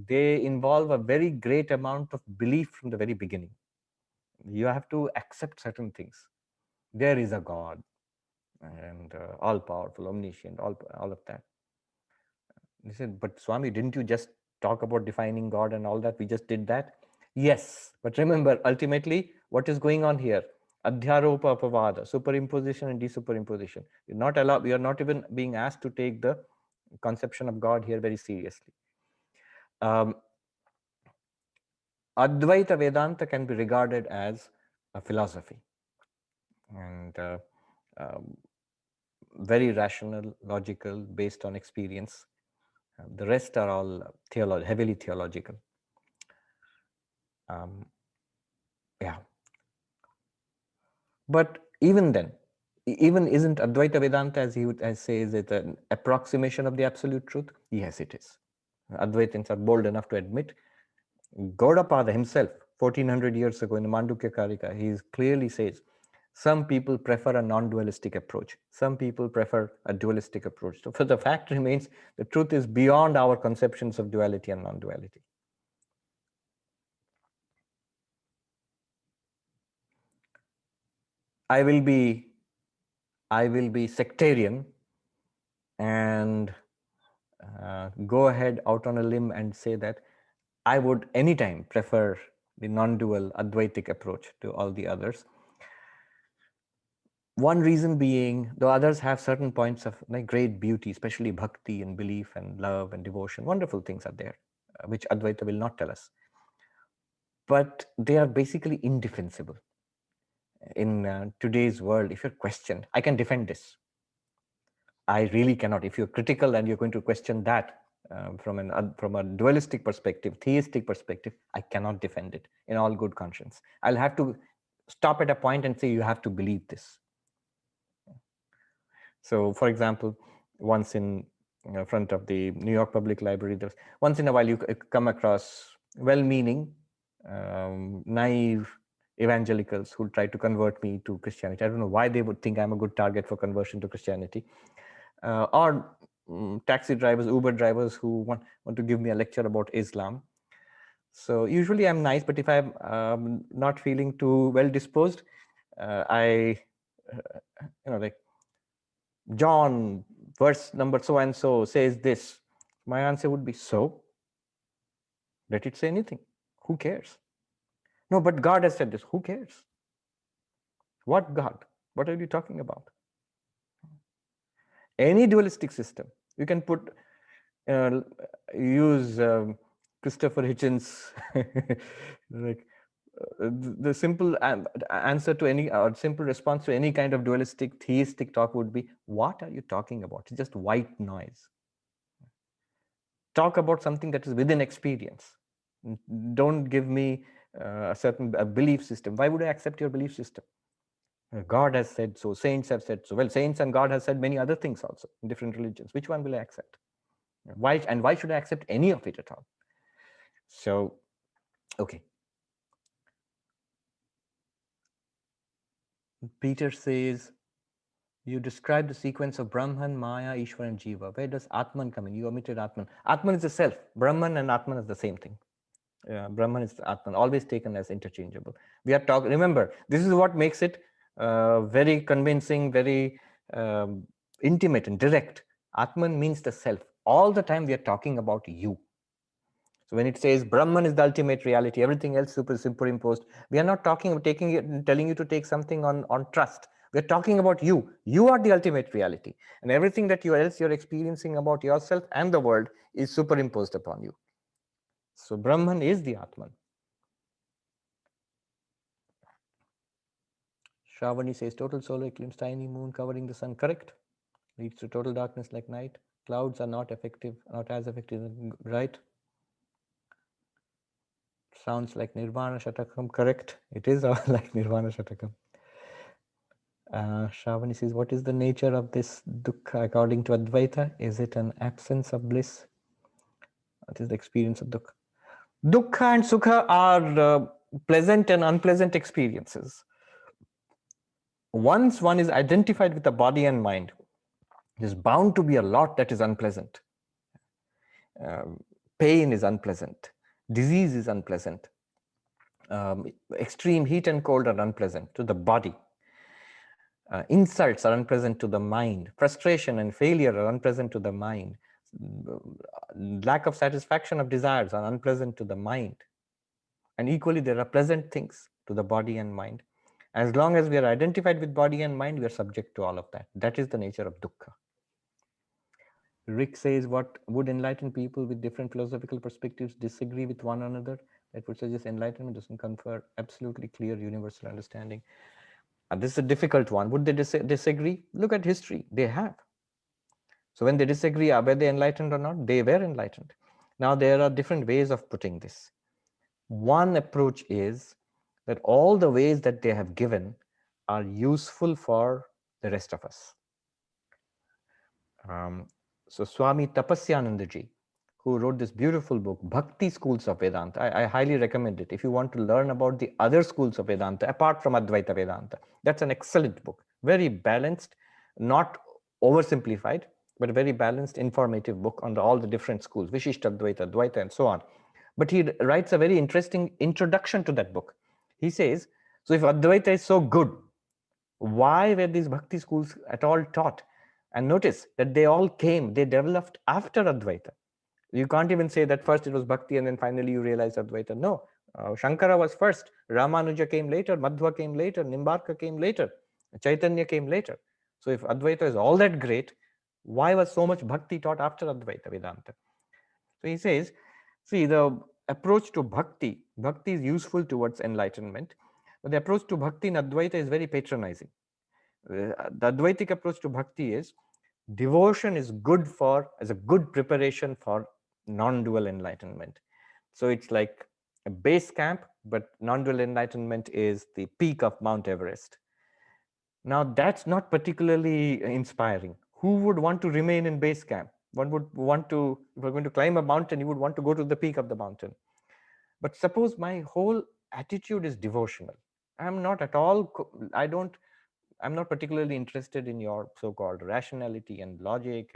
S1: They involve a very great amount of belief from the very beginning. You have to accept certain things. There is a God, and all-powerful, omniscient, all of that. They said, but Swami, didn't you just talk about defining God and all that? We just did that. Yes, but remember, ultimately, what is going on here? Adhyaropa apavada, superimposition and desuperimposition. You're not allowed, we are not even being asked to take the conception of God here very seriously. Advaita Vedanta can be regarded as a philosophy, and very rational, logical, based on experience. The rest are all heavily theological. Yeah. But even then, even isn't Advaita Vedanta, as he would say, is it an approximation of the absolute truth? Yes, it is. Advaitins are bold enough to admit. Gaudapada himself, 1400 years ago in the Mandukya Karika, he clearly says, some people prefer a non-dualistic approach. Some people prefer a dualistic approach. So the fact remains, the truth is beyond our conceptions of duality and non-duality. I will be sectarian and go ahead out on a limb and say that I would anytime prefer the non-dual Advaitic approach to all the others. One reason being, the others have certain points of great beauty, especially bhakti and belief and love and devotion. Wonderful things are there. which Advaita will not tell us. But they are basically indefensible. In today's world, if you're questioned, I can defend this. I really cannot. If you're critical and you're going to question that from a dualistic perspective, theistic perspective, I cannot defend it in all good conscience. I'll have to stop at a point and say, you have to believe this. So, for example, once in front of the New York Public Library, once in a while you come across well-meaning, naive evangelicals who try to convert me to Christianity. I don't know why they would think I'm a good target for conversion to Christianity. Or taxi drivers, Uber drivers who want to give me a lecture about Islam. So usually I'm nice, but if I'm not feeling too well disposed, I, like, John, verse number so and so says this. My answer would be, so? Let it say anything. Who cares? No, but God has said this. Who cares? What God? What are you talking about? Any dualistic system, you can use Christopher Hitchens, like the simple answer to any, or simple response to any kind of dualistic theistic talk would be, what are you talking about? It's just white noise. Talk about something that is within experience. Don't give me a certain belief system. Why would I accept your belief system? God has said so, saints have said so. Well, saints and God has said many other things also in different religions. Which one will I accept? Why should I accept any of it at all? So, okay. Peter says, you describe the sequence of Brahman, Maya, Ishvara, and Jiva. Where does Atman come in? You omitted Atman. Atman is the self. Brahman and Atman is the same thing. Brahman is Atman, always taken as interchangeable. We are talking, remember, this is what makes it very convincing, very intimate and direct. Atman means the self. All the time we are talking about you. So when it says Brahman is the ultimate reality, everything else superimposed, we are not talking about taking it, telling you to take something on trust. We're talking about you. You are the ultimate reality. And everything that you're experiencing about yourself and the world is superimposed upon you. So Brahman is the Atman. Shravani says total solar eclipse, tiny moon covering the sun, correct? Leads to total darkness like night. Clouds are not effective, not as effective, right? Sounds like Nirvana Shatakam, correct? It is like Nirvana Shatakam. Shravani says, what is the nature of this dukkha according to Advaita? Is it an absence of bliss? What is the experience of dukkha? Dukkha and sukha are pleasant and unpleasant experiences. Once one is identified with the body and mind, there's bound to be a lot that is unpleasant. Pain is unpleasant. Disease is unpleasant. Extreme heat and cold are unpleasant to the body. Insults are unpleasant to the mind. Frustration and failure are unpleasant to the mind. Lack of satisfaction of desires are unpleasant to the mind. And equally, there are pleasant things to the body and mind. As long as we are identified with body and mind, we are subject to all of that. That is the nature of dukkha. Rick says, what would enlightened people with different philosophical perspectives disagree with one another? That would suggest enlightenment doesn't confer absolutely clear universal understanding. This is a difficult one. Would they disagree? Look at history. They have. So when they disagree, were they enlightened or not? They were enlightened. Now, there are different ways of putting this. One approach is that all the ways that they have given are useful for the rest of us. So Swami Tapasyanandaji, who wrote this beautiful book, Bhakti Schools of Vedanta, I highly recommend it. If you want to learn about the other schools of Vedanta, apart from Advaita Vedanta, that's an excellent book. Very balanced, not oversimplified, but a very balanced, informative book on all the different schools, Vishishtadvaita, Dvaita, and so on. But he writes a very interesting introduction to that book. He says, so if Advaita is so good, why were these Bhakti schools at all taught? And notice that they all came, they developed after Advaita. You can't even say that first it was Bhakti and then finally you realize Advaita. No, Shankara was first, Ramanuja came later, Madhva came later, Nimbarka came later, Chaitanya came later. So if Advaita is all that great, why was so much Bhakti taught after Advaita Vedanta? So he says, See, the approach to bhakti is useful towards enlightenment, but the approach to bhakti in Advaita is very patronizing. The Advaitic approach to bhakti is devotion is good as a good preparation for non-dual enlightenment. So it's like a base camp, but non-dual enlightenment is the peak of Mount Everest. Now that's not particularly inspiring. Who would want to remain in base camp? One would want to, if we're going to climb a mountain, you would want to go to the peak of the mountain. But suppose my whole attitude is devotional. I'm not at all, I'm not particularly interested in your so-called rationality and logic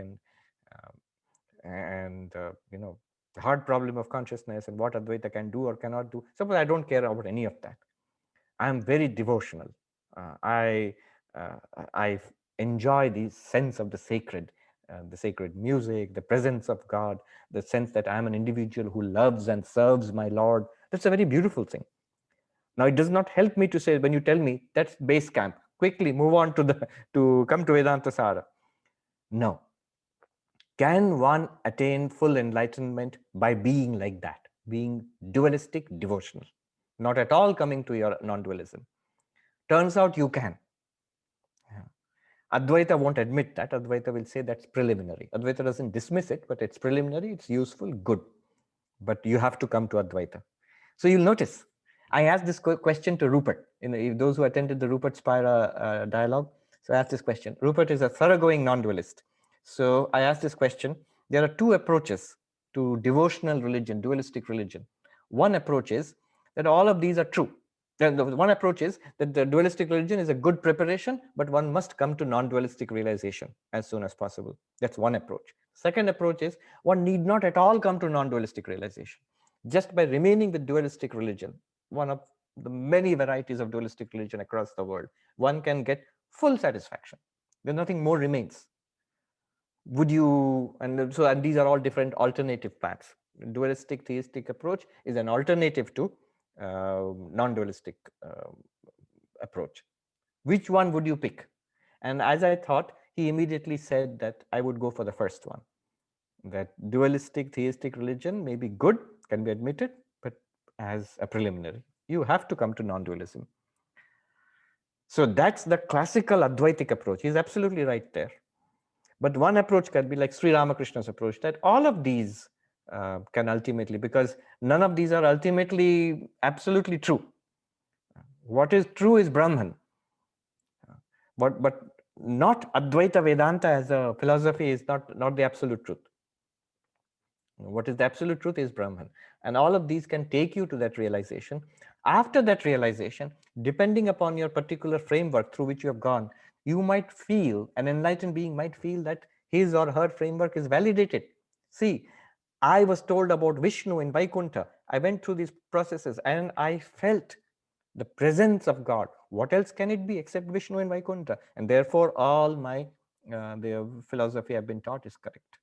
S1: and the hard problem of consciousness and what Advaita can do or cannot do. Suppose I don't care about any of that. I'm very devotional. Uh, I uh, I enjoy the sense of the sacred music, the presence of God, the sense that I'm an individual who loves and serves my Lord. That's a very beautiful thing. Now, it does not help me to say, when you tell me that's base camp, quickly move on to come to Vedanta Sara. No. Can one attain full enlightenment by being like that, being dualistic, devotional, not at all coming to your non-dualism? Turns out you can. Advaita won't admit that. Advaita will say that's preliminary. Advaita doesn't dismiss it, but it's preliminary, it's useful, good. But you have to come to Advaita. So you'll notice, I asked this question to Rupert, those who attended the Rupert Spira dialogue. So I asked this question. Rupert is a thoroughgoing non-dualist. So I asked this question. There are two approaches to devotional religion, dualistic religion. One approach is that all of these are true. One approach is that the dualistic religion is a good preparation, but one must come to non-dualistic realization as soon as possible. That's one approach. Second approach is one need not at all come to non-dualistic realization. Just by remaining with dualistic religion, one of the many varieties of dualistic religion across the world, one can get full satisfaction. Then nothing more remains. Would you, and these are all different alternative paths. Dualistic theistic approach is an alternative to non-dualistic approach. Which one would you pick? And as I thought, he immediately said that I would go for the first one. That dualistic theistic religion may be good, can be admitted, but as a preliminary. You have to come to non-dualism. So that's the classical Advaitic approach. He's absolutely right there. But one approach can be like Sri Ramakrishna's approach, that all of these can ultimately, because none of these are ultimately absolutely true. What is true is Brahman. But not Advaita Vedanta as a philosophy is not the absolute truth. What is the absolute truth is Brahman. And all of these can take you to that realization. After that realization, depending upon your particular framework through which you have gone, you might feel, an enlightened being might feel that his or her framework is validated. See, I was told about Vishnu in Vaikuntha. I went through these processes and I felt the presence of God. What else can it be except Vishnu in Vaikuntha? And therefore, all the philosophy I've been taught is correct.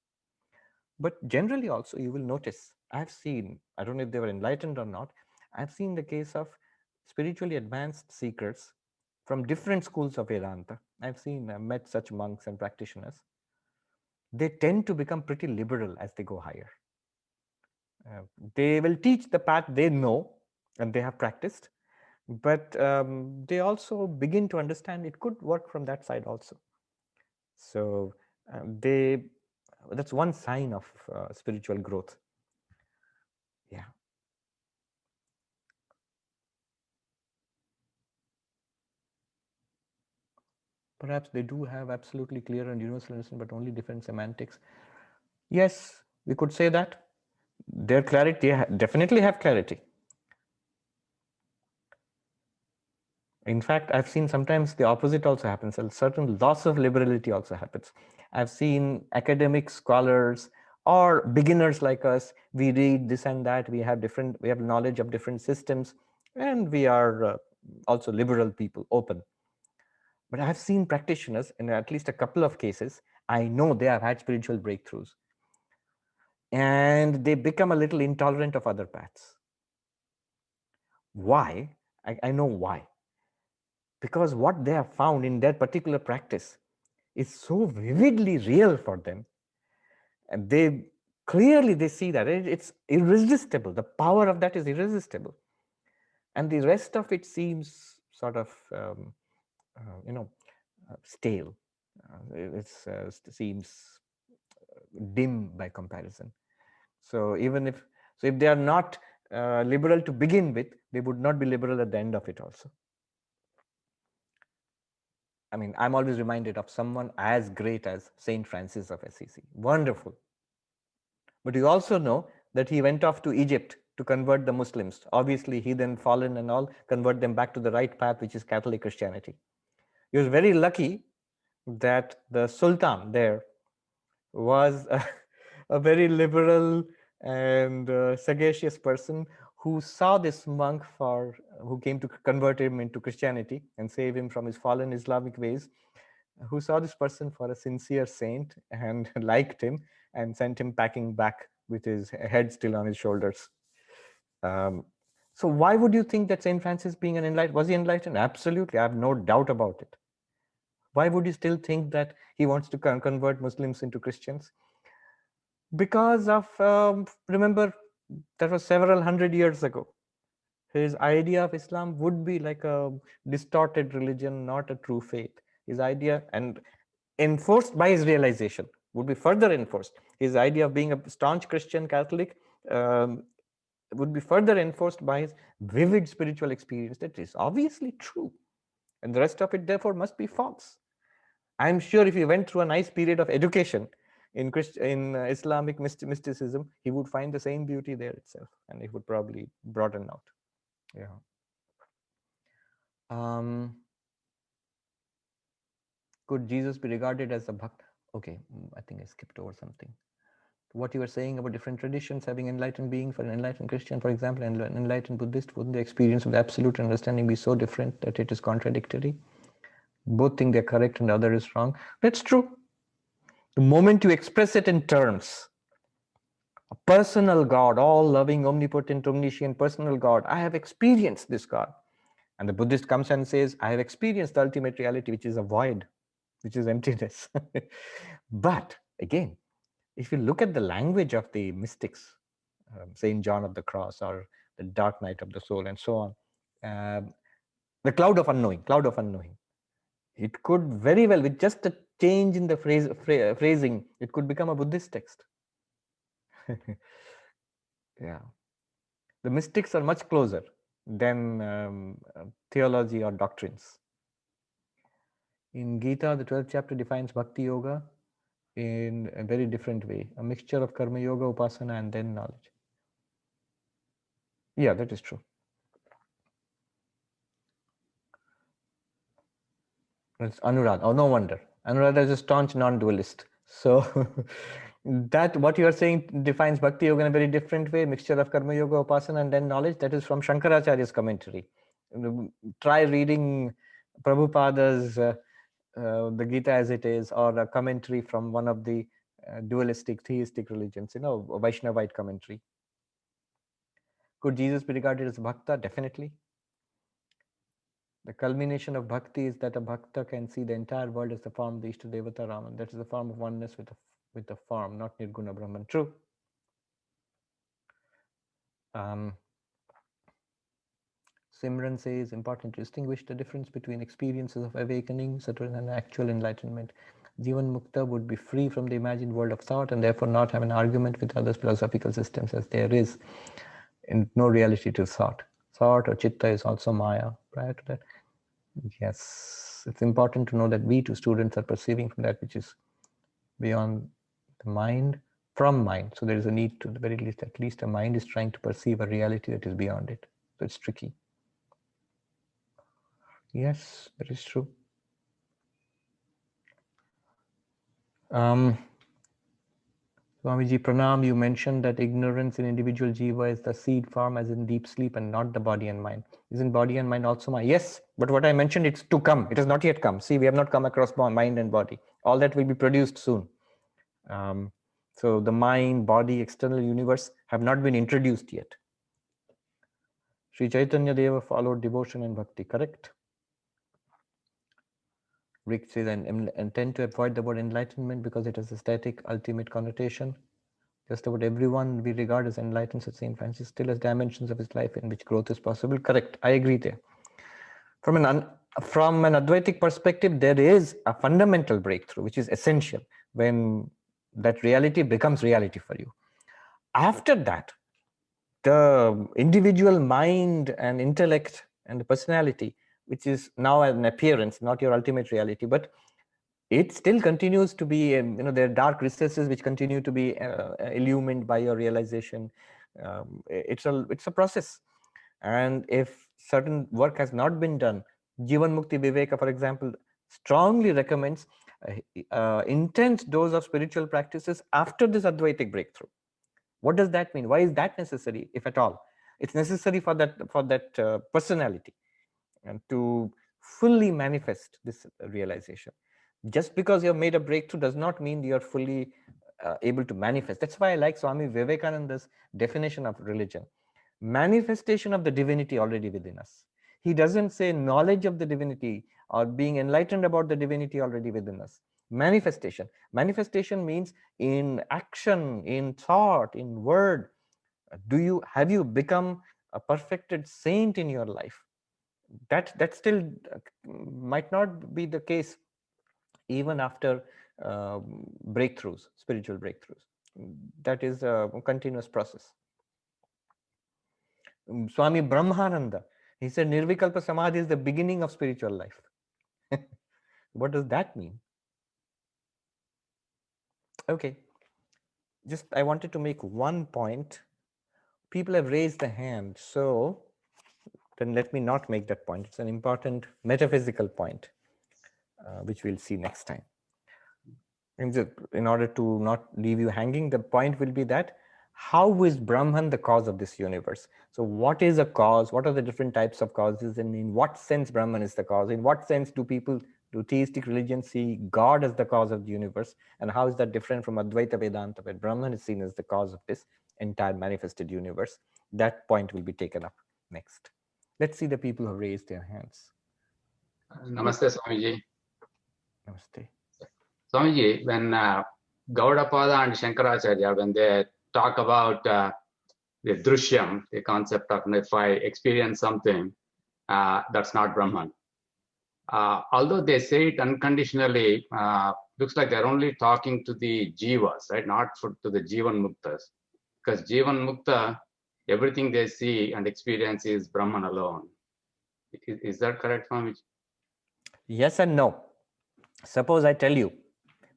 S1: But generally also, you will notice, I've seen, I don't know if they were enlightened or not, I've seen the case of spiritually advanced seekers from different schools of Vedanta. I've met such monks and practitioners. They tend to become pretty liberal as they go higher. They will teach the path they know and they have practiced, but they also begin to understand it could work from that side also. So that's one sign of spiritual growth. Yeah. Perhaps they do have absolutely clear and universal understanding, but only different semantics. Yes, we could say that. Their clarity, definitely have clarity. In fact, I've seen sometimes the opposite also happens. A certain loss of liberality also happens. I've seen academic scholars or beginners like us, we read this and that, we have knowledge of different systems, and we are also liberal people, open. But I've seen practitioners in at least a couple of cases, I know they have had spiritual breakthroughs, and they become a little intolerant of other paths. Why? I know why. Because what they have found in their particular practice is so vividly real for them. And Clearly, they see that it's irresistible. The power of that is irresistible. And the rest of it seems sort of, stale. It seems dim by comparison. So even if they are not liberal to begin with, they would not be liberal at the end of it also. I mean, I'm always reminded of someone as great as Saint Francis of Assisi. Wonderful. But you also know that he went off to Egypt to convert the Muslims. Obviously, he then fallen and all, convert them back to the right path, which is Catholic Christianity. He was very lucky that the Sultan there was a very liberal and sagacious person who saw this monk who came to convert him into Christianity and save him from his fallen Islamic ways, who saw this person for a sincere saint and liked him and sent him packing back with his head still on his shoulders. So why would you think that Saint Francis, being an enlightened, was he enlightened? Absolutely, I have no doubt about it. Why would you still think that he wants to convert Muslims into Christians? Because of, remember, that was several hundred years ago. His idea of Islam would be like a distorted religion, not a true faith. His idea, and enforced by his realization, would be further enforced. His idea of being a staunch Christian Catholic would be further enforced by his vivid spiritual experience. That is obviously true. And the rest of it, therefore, must be false. I'm sure if he went through a nice period of education in Islamic mysticism, he would find the same beauty there itself, and it would probably broaden out. Yeah. Could Jesus be regarded as a bhakt? Okay, I think I skipped over something. What you were saying about different traditions having enlightened being, for an enlightened Christian, for example, and an enlightened Buddhist, wouldn't the experience of the absolute understanding be so different that it is contradictory? Both think they're correct and the other is wrong. That's true. The moment you express it in terms, a personal God, all-loving, omnipotent, omniscient, personal God, I have experienced this God. And the Buddhist comes and says, I have experienced the ultimate reality, which is a void, which is emptiness. But again, if you look at the language of the mystics, Saint John of the Cross or the dark night of the soul and so on, the cloud of unknowing, it could very well, with just a change in the phrasing, it could become a Buddhist text. Yeah. The mystics are much closer than theology or doctrines. In Gita, the 12th chapter defines Bhakti Yoga in a very different way, a mixture of Karma Yoga, Upasana, and then knowledge. Yeah, that is true. It's Anuradha. Oh, no wonder. Anuradha is a staunch non-dualist. So that what you are saying defines Bhakti Yoga in a very different way, mixture of Karma Yoga, Upasana, and then knowledge. That is from Shankaracharya's commentary. Try reading Prabhupada's the Gita as it is, or a commentary from one of the dualistic, theistic religions, a Vaishnavite commentary. Could Jesus be regarded as Bhakta? Definitely. The culmination of bhakti is that a bhakta can see the entire world as the form of the Ishta Devata Raman. That is the form of oneness with the form, not Nirguna Brahman. True. Simran says, important to distinguish the difference between experiences of awakening, sattva, and actual enlightenment. Jivan Mukta would be free from the imagined world of thought and therefore not have an argument with other philosophical systems, as there is in no reality to thought. Thought or chitta is also Maya. Prior to that, yes, it's important to know that we two students are perceiving from that which is beyond the mind, from mind. So there is a need to, the very least, at least a mind is trying to perceive a reality that is beyond it. So it's tricky. Yes, that is true. Swamiji Pranam, you mentioned that ignorance in individual jiva is the seed form as in deep sleep and not the body and mind. Isn't body and mind also mind? Yes, but what I mentioned, it's to come. It has not yet come. See, we have not come across mind and body. All that will be produced soon. So the mind, body, external universe have not been introduced yet. Sri Chaitanya Deva followed devotion and bhakti, correct? Rick says, I intend to avoid the word enlightenment because it has a static, ultimate connotation. Just about everyone we regard as enlightened, said St. Francis, still has dimensions of his life in which growth is possible. Correct. I agree there. From an Advaitic perspective, there is a fundamental breakthrough, which is essential when that reality becomes reality for you. After that, the individual mind and intellect and the personality, which is now an appearance, not your ultimate reality, but it still continues to be, there are dark recesses which continue to be illumined by your realization. It's a process. And if certain work has not been done, Jivan Mukti Viveka, for example, strongly recommends intense dose of spiritual practices after this Advaitic breakthrough. What does that mean? Why is that necessary, if at all? It's necessary for that personality and to fully manifest this realization. Just because you have made a breakthrough does not mean you are fully able to manifest. That's why I like Swami Vivekananda's definition of religion. Manifestation of the divinity already within us. He doesn't say knowledge of the divinity or being enlightened about the divinity already within us. Manifestation. Manifestation means in action, in thought, in word. Have you become a perfected saint in your life? That still might not be the case even after breakthroughs, spiritual breakthroughs. That is a continuous process. Swami Brahmananda, he said Nirvikalpa Samadhi is the beginning of spiritual life. What does that mean? Okay, just I wanted to make one point. People have raised the hand, so then let me not make that point. It's an important metaphysical point, which we'll see next time. In order to not leave you hanging, the point will be that how is Brahman the cause of this universe? So what is a cause? What are the different types of causes? And in what sense Brahman is the cause? In what sense do theistic religions see God as the cause of the universe? And how is that different from Advaita Vedanta, where Brahman is seen as the cause of this entire manifested universe? That point will be taken up next. Let's see the people who raised their hands.
S2: Namaste, Swamiji.
S1: Namaste.
S2: Swamiji, when Gaudapada and Shankaracharya, when they talk about the Drishyam, the concept of if I experience something, that's not Brahman. Although they say it unconditionally, looks like they're only talking to the Jivas, right? Not to the Jivan Muktas. Because Jivan Mukta, everything they see and experience is Brahman alone. Is that correct, Swamiji?
S1: Yes and no. Suppose I tell you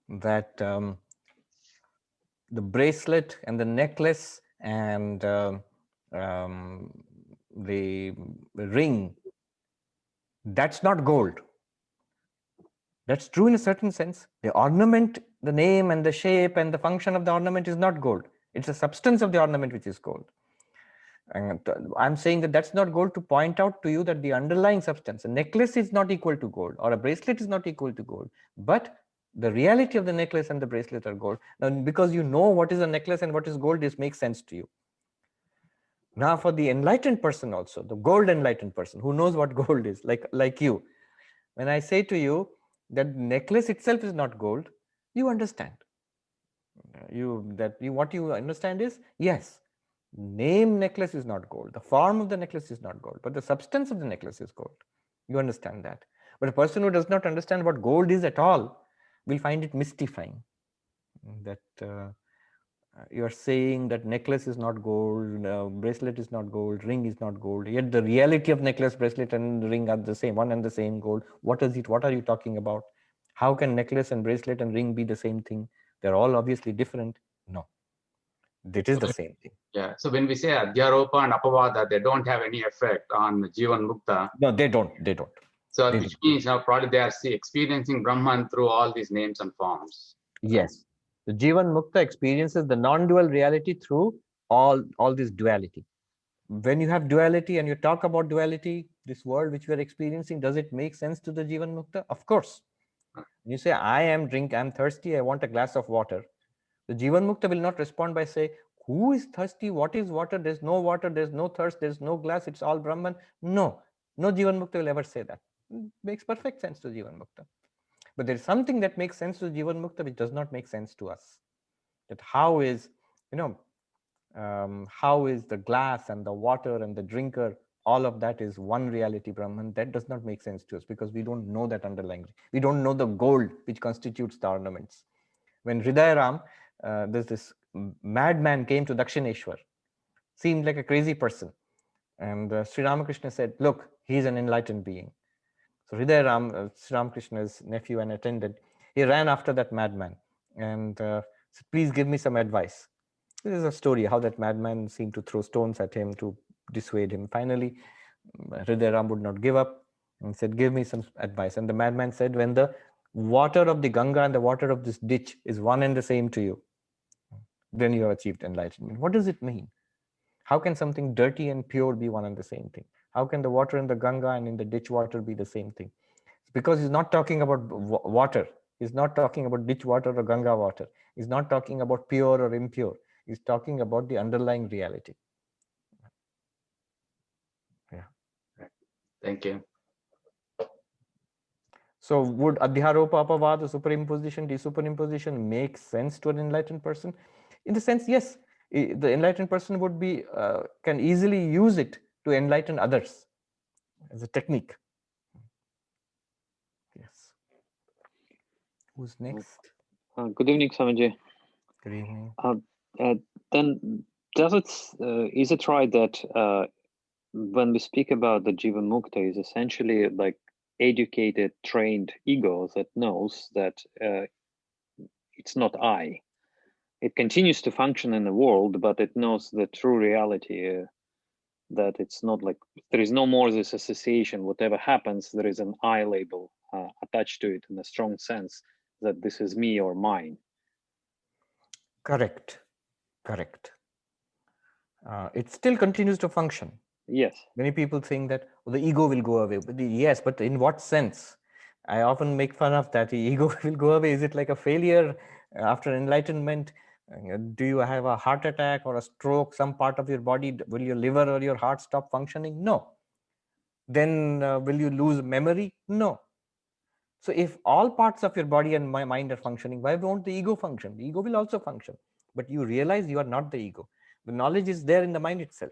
S1: that the bracelet and the necklace and the ring, that's not gold. That's true in a certain sense. The ornament, the name and the shape and the function of the ornament is not gold. It's the substance of the ornament which is gold. And I'm saying that that's not gold to point out to you that the underlying substance, a necklace is not equal to gold or a bracelet is not equal to gold, but the reality of the necklace and the bracelet are gold. Now, because you know what is a necklace and what is gold, this makes sense to you. Now, for the enlightened person also, the gold enlightened person who knows what gold is, like you, when I say to you that necklace itself is not gold, you understand. What you understand is, yes, name necklace is not gold, the form of the necklace is not gold, but the substance of the necklace is gold. You understand that. But a person who does not understand what gold is at all will find it mystifying, that you are saying that necklace is not gold, bracelet is not gold, ring is not gold, yet the reality of necklace, bracelet and ring are the same, one and the same gold. What is it? What are you talking about? How can necklace and bracelet and ring be the same thing? They're all obviously different. No, it is the same thing.
S2: Yeah. So when we say Adhyaropa and Apavada, they don't have any effect on Jivan Mukta.
S1: No, they don't.
S2: So which means now probably they are experiencing Brahman through all these names and forms.
S1: Yes. The Jivan Mukta experiences the non-dual reality through all this duality. When you have duality and you talk about duality, this world which we are experiencing, does it make sense to the Jivan Mukta? Of course. When you say, I'm thirsty, I want a glass of water. The Jivan Mukta will not respond by say, who is thirsty? What is water? There's no water, there's no thirst, there's no glass, it's all Brahman. No Jivan Mukta will ever say that. It makes perfect sense to Jivan Mukta. But there is something that makes sense to Jivan Mukta which does not make sense to us. That how is How is the glass and the water and the drinker, all of that is one reality, Brahman? That does not make sense to us because we don't know that underlying. We don't know the gold which constitutes the ornaments. When Hridayaram, there's this madman came to Dakshineshwar, seemed like a crazy person. And Sri Ramakrishna said, look, he's an enlightened being. So Hridayaram, Sri Ramakrishna's nephew and attendant, he ran after that madman and said, please give me some advice. This is a story how that madman seemed to throw stones at him to dissuade him. Finally, Hridayaram would not give up and said, give me some advice. And the madman said, when the water of the Ganga and the water of this ditch is one and the same to you, then you have achieved enlightenment. What does it mean? How can something dirty and pure be one and the same thing? How can the water in the Ganga and in the ditch water be the same thing? It's because he's not talking about water. He's not talking about ditch water or Ganga water. He's not talking about pure or impure. He's talking about the underlying reality. Yeah.
S2: Thank you.
S1: So would Adhyaropa Apavada, superimposition, desuperimposition make sense to an enlightened person? In the sense, yes, the enlightened person would be can easily use it to enlighten others as a technique. Yes. Who's next?
S3: Good evening, Swamiji.
S1: Good evening.
S3: Then, is it right that when we speak about the Jivan Mukta, is essentially like educated, trained ego that knows that it's not I. It continues to function in the world, but it knows the true reality, that it's not like, there is no more this association. Whatever happens, there is an I label attached to it in a strong sense that this is me or mine.
S1: Correct. It still continues to function.
S3: Yes.
S1: Many people think that the ego will go away. Yes, but in what sense? I often make fun of that. The ego will go away. Is it like a failure after enlightenment? Do you have a heart attack or a stroke? Some part of your body, will your liver or your heart stop functioning? No. Then will you lose memory? No. So if all parts of your body and my mind are functioning, why won't the ego function? The ego will also function. But you realize you are not the ego. The knowledge is there in the mind itself.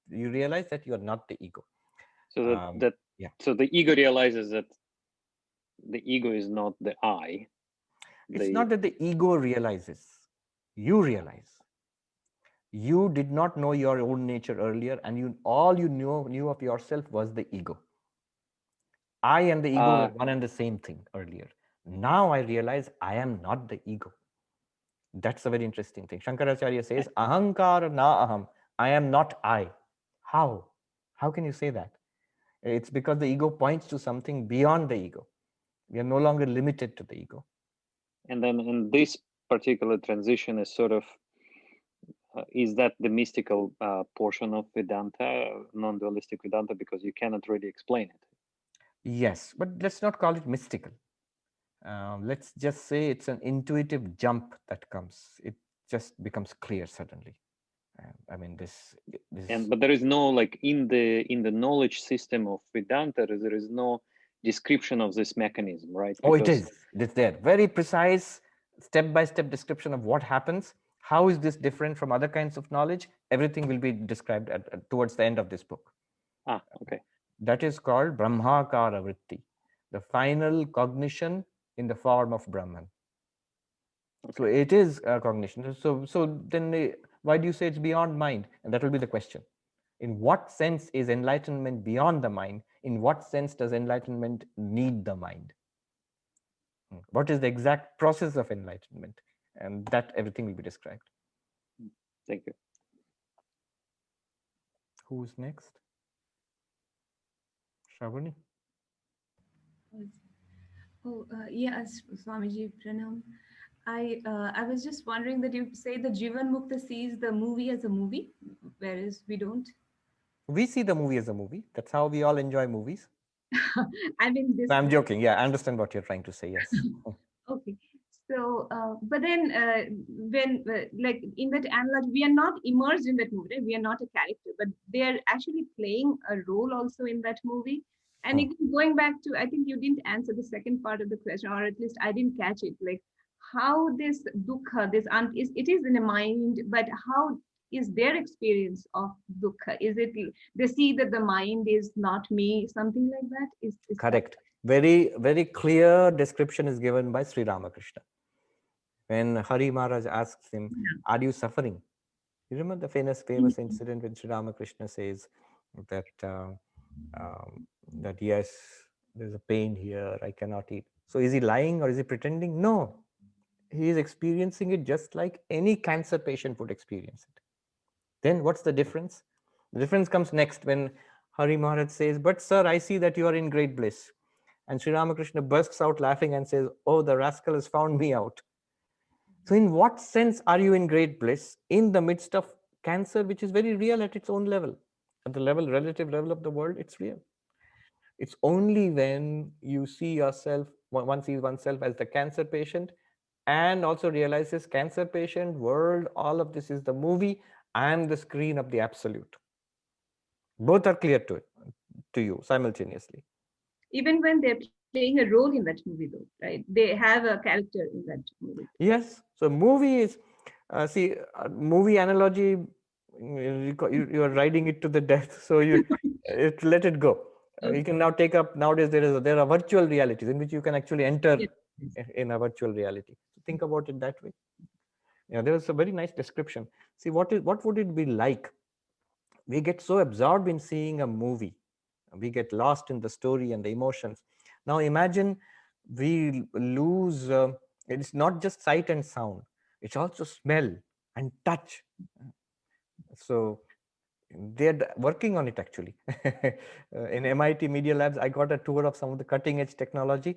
S1: You realize that you are not the ego.
S3: So so the ego realizes that the ego is not the I.
S1: It's not that the ego realizes. You realize. You did not know your own nature earlier, and all you knew of yourself was the ego. I and the ego were one and the same thing earlier. Now I realize I am not the ego. That's a very interesting thing. Shankaracharya says, Ahankara na aham. I am not I. How? How can you say that? It's because the ego points to something beyond the ego. We are no longer limited to the ego.
S3: And then in this particular transition is sort of, is that the mystical portion of Vedanta, non-dualistic Vedanta, because you cannot really explain it?
S1: Yes, but let's not call it mystical. Let's just say it's an intuitive jump that comes. It just becomes clear suddenly. I mean, this.
S3: But there is no, like, in the knowledge system of Vedanta, there is no description of this mechanism, right?
S1: Oh, it is. It's there. Very precise, step-by-step description of what happens. How is this different from other kinds of knowledge? Everything will be described towards the end of this book.
S3: Okay.
S1: That is called Brahmakara Vritti, the final cognition in the form of Brahman. Okay. So it is a cognition. So then why do you say it's beyond mind? And that will be the question. In what sense is enlightenment beyond the mind? In what sense does enlightenment need the mind? What is the exact process of enlightenment? And that everything will be described.
S3: Thank you.
S1: Who's next? Shravani?
S4: Yes, Swamiji, Pranam. I was just wondering that you say the Jivan Mukta sees the movie as a movie, whereas we don't.
S1: We see the movie as a movie. That's how we all enjoy movies.
S4: I mean, this.
S1: I'm joking. Yeah, I understand what you're trying to say. Yes.
S4: Okay. So, but then when, like in that analogy, we are not immersed in that movie. Right? We are not a character, but they are actually playing a role also in that movie. And again, going back to, I think you didn't answer the second part of the question, or at least I didn't catch it. Like, how this dukkha, this it is in the mind, but how is their experience of dukkha? Is it they see that the mind is not me, something like that? Is that
S1: Correct. Very, very clear description is given by Sri Ramakrishna. When Hari Maharaj asks him,
S4: Yeah.
S1: are you suffering? You remember the famous incident when Sri Ramakrishna says that that yes, there's a pain here, I cannot eat. So is he lying or is he pretending? No, he is experiencing it just like any cancer patient would experience it. Then what's the difference? The difference comes next when Hari Maharaj says, but sir, I see that you are in great bliss. And Sri Ramakrishna bursts out laughing and says, oh, the rascal has found me out. So in what sense are you in great bliss in the midst of cancer, which is very real at its own level? At the relative level of the world, it's real. It's only when you see yourself, one sees oneself as the cancer patient and also realizes cancer patient, world, all of this is the movie and the screen of the absolute. Both are clear to you simultaneously.
S4: Even when they're playing a role in that movie, though, right? They have a character in that movie.
S1: Yes. So movie is, movie analogy, you are riding it to the death. So you let it go. You can now take up, nowadays there are virtual realities in which you can actually enter in a virtual reality. So think about it that way. Yeah, there was a very nice description. See, what would it be like? We get so absorbed in seeing a movie. We get lost in the story and the emotions. Now imagine we lose, it's not just sight and sound, it's also smell and touch. So they're working on it actually. In MIT Media Labs, I got a tour of some of the cutting edge technology,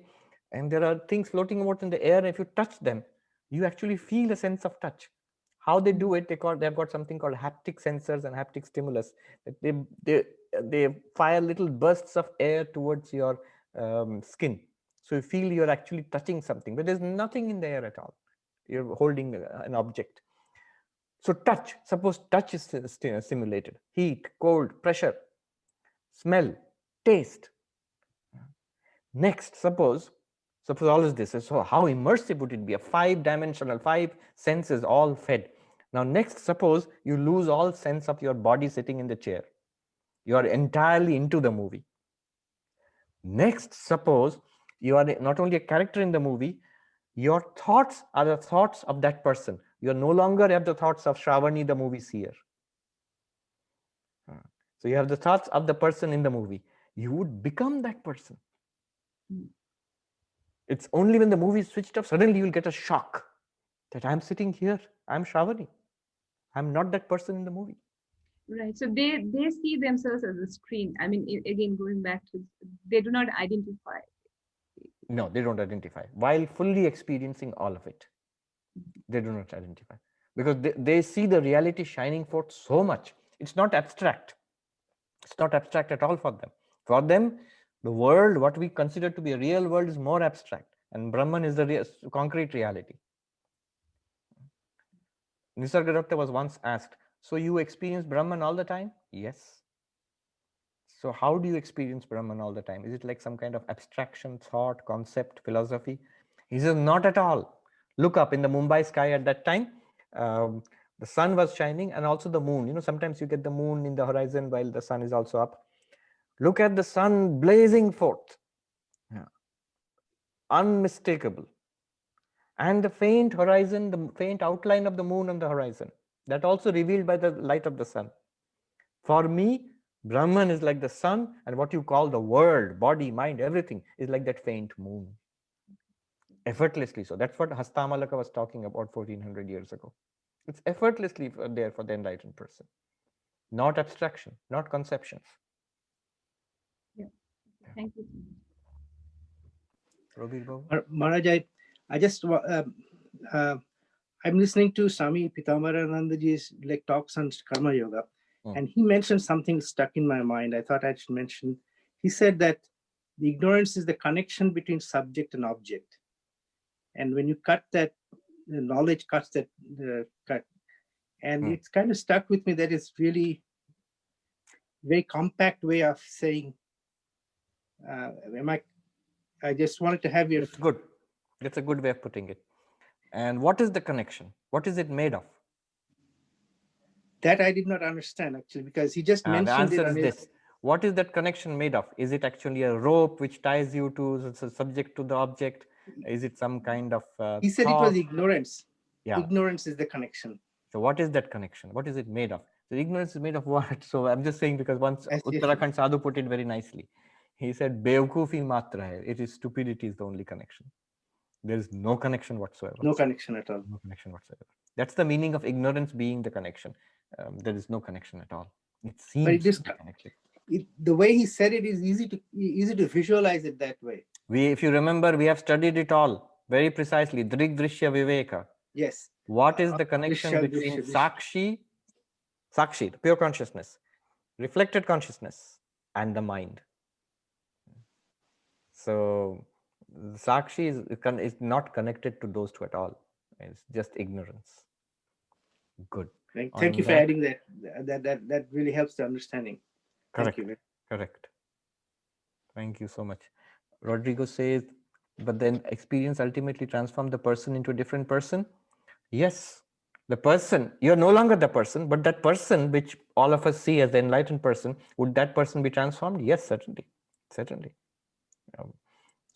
S1: and there are things floating about in the air. And if you touch them, you actually feel a sense of touch. How they do it, they've got something called haptic sensors and haptic stimulus. That they fire little bursts of air towards your skin. So you feel you're actually touching something, but there's nothing in the air at all. You're holding an object. So touch, suppose touch is simulated, heat, cold, pressure, smell, taste. Next, suppose all is this. So how immersive would it be? A 5-dimensional, 5 senses all fed. Now next, suppose you lose all sense of your body sitting in the chair. You are entirely into the movie. Next, suppose you are not only a character in the movie, your thoughts are the thoughts of that person. You are no longer have the thoughts of Shravani, the movie seer. So you have the thoughts of the person in the movie. You would become that person. It's only when the movie is switched off, suddenly you will get a shock that I'm sitting here, I'm Shravani. I'm not that person in the movie.
S4: Right. So they see themselves as a screen. I mean, again, going back to, they do not identify.
S1: No, they don't identify. While fully experiencing all of it, they do not identify. Because they see the reality shining forth so much. It's not abstract. It's not abstract at all for them. For them, the world, what we consider to be a real world, is more abstract. And Brahman is the concrete reality. Nisargadatta was once asked, so you experience Brahman all the time? Yes. So how do you experience Brahman all the time? Is it like some kind of abstraction, thought, concept, philosophy? He says, not at all. Look up in the Mumbai sky at that time. The sun was shining and also the moon. You know, sometimes you get the moon in the horizon while the sun is also up. Look at the sun blazing forth. Yeah. Unmistakable. And the faint horizon, the faint outline of the moon on the horizon, that also revealed by the light of the sun. For me, Brahman is like the sun, and what you call the world, body, mind, everything is like that faint moon. Effortlessly so. That's what Hastamalaka was talking about 1400 years ago. It's effortlessly there for the enlightened person. Not abstraction, not conceptions.
S4: Yeah. Thank you.
S5: Maharaj, I just I'm listening to Swami Pitamaranandaji's talks on Karma Yoga, and he mentioned something stuck in my mind. I thought I should mention. He said that the ignorance is the connection between subject and object, and when you cut that, the knowledge cuts that cut, and it's kind of stuck with me. That is really very compact way of saying. I just wanted to have your.
S1: It's good. That's a good way of putting it. And what is the connection? What is it made of?
S5: That I did not understand actually, because he just
S1: The
S5: mentioned it
S1: answer
S5: on
S1: is
S5: his.
S1: this. What is that connection made of? Is it actually a rope which ties you to subject to the object? Is it some kind of
S5: He said it
S1: thought?
S5: was ignorance.
S1: Yeah.
S5: Ignorance is the connection.
S1: So what is that connection? What is it made of? So ignorance is made of what? So I'm just saying because once
S5: Yes, yes.
S1: Uttarakhand Sadhu put it very nicely. He said, "Bevkufi matra hai." It is stupidity is the only connection. There is no connection whatsoever.
S5: No connection at all.
S1: No connection whatsoever. That's the meaning of ignorance being the connection. There is no connection at all. It seems
S5: is
S1: to be connected.
S5: The way he said it is easy to visualize it that way.
S1: If you remember, we have studied it all very precisely. Drig Drishya Viveka.
S5: Yes.
S1: What is the connection between Sakshi, the pure consciousness, reflected consciousness, and the mind? So Sakshi is not connected to those two at all. It's just ignorance. Good.
S5: Thank you for adding that. That really helps the understanding.
S1: Correct.
S5: Thank you.
S1: Correct. Thank you so much. Rodrigo says, but then experience ultimately transforms the person into a different person. Yes, the person, you're no longer the person, but that person which all of us see as the enlightened person, would that person be transformed? Yes, certainly. Certainly.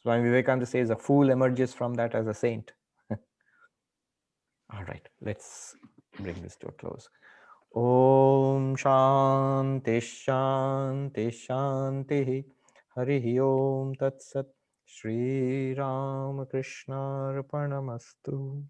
S1: Swami Vivekananda says a fool emerges from that as a saint. All right, let's bring this to a close. Om Shanti Shanti Shanti Harihi Om Tat Sat Shri Ram Krishna Arpanamastu.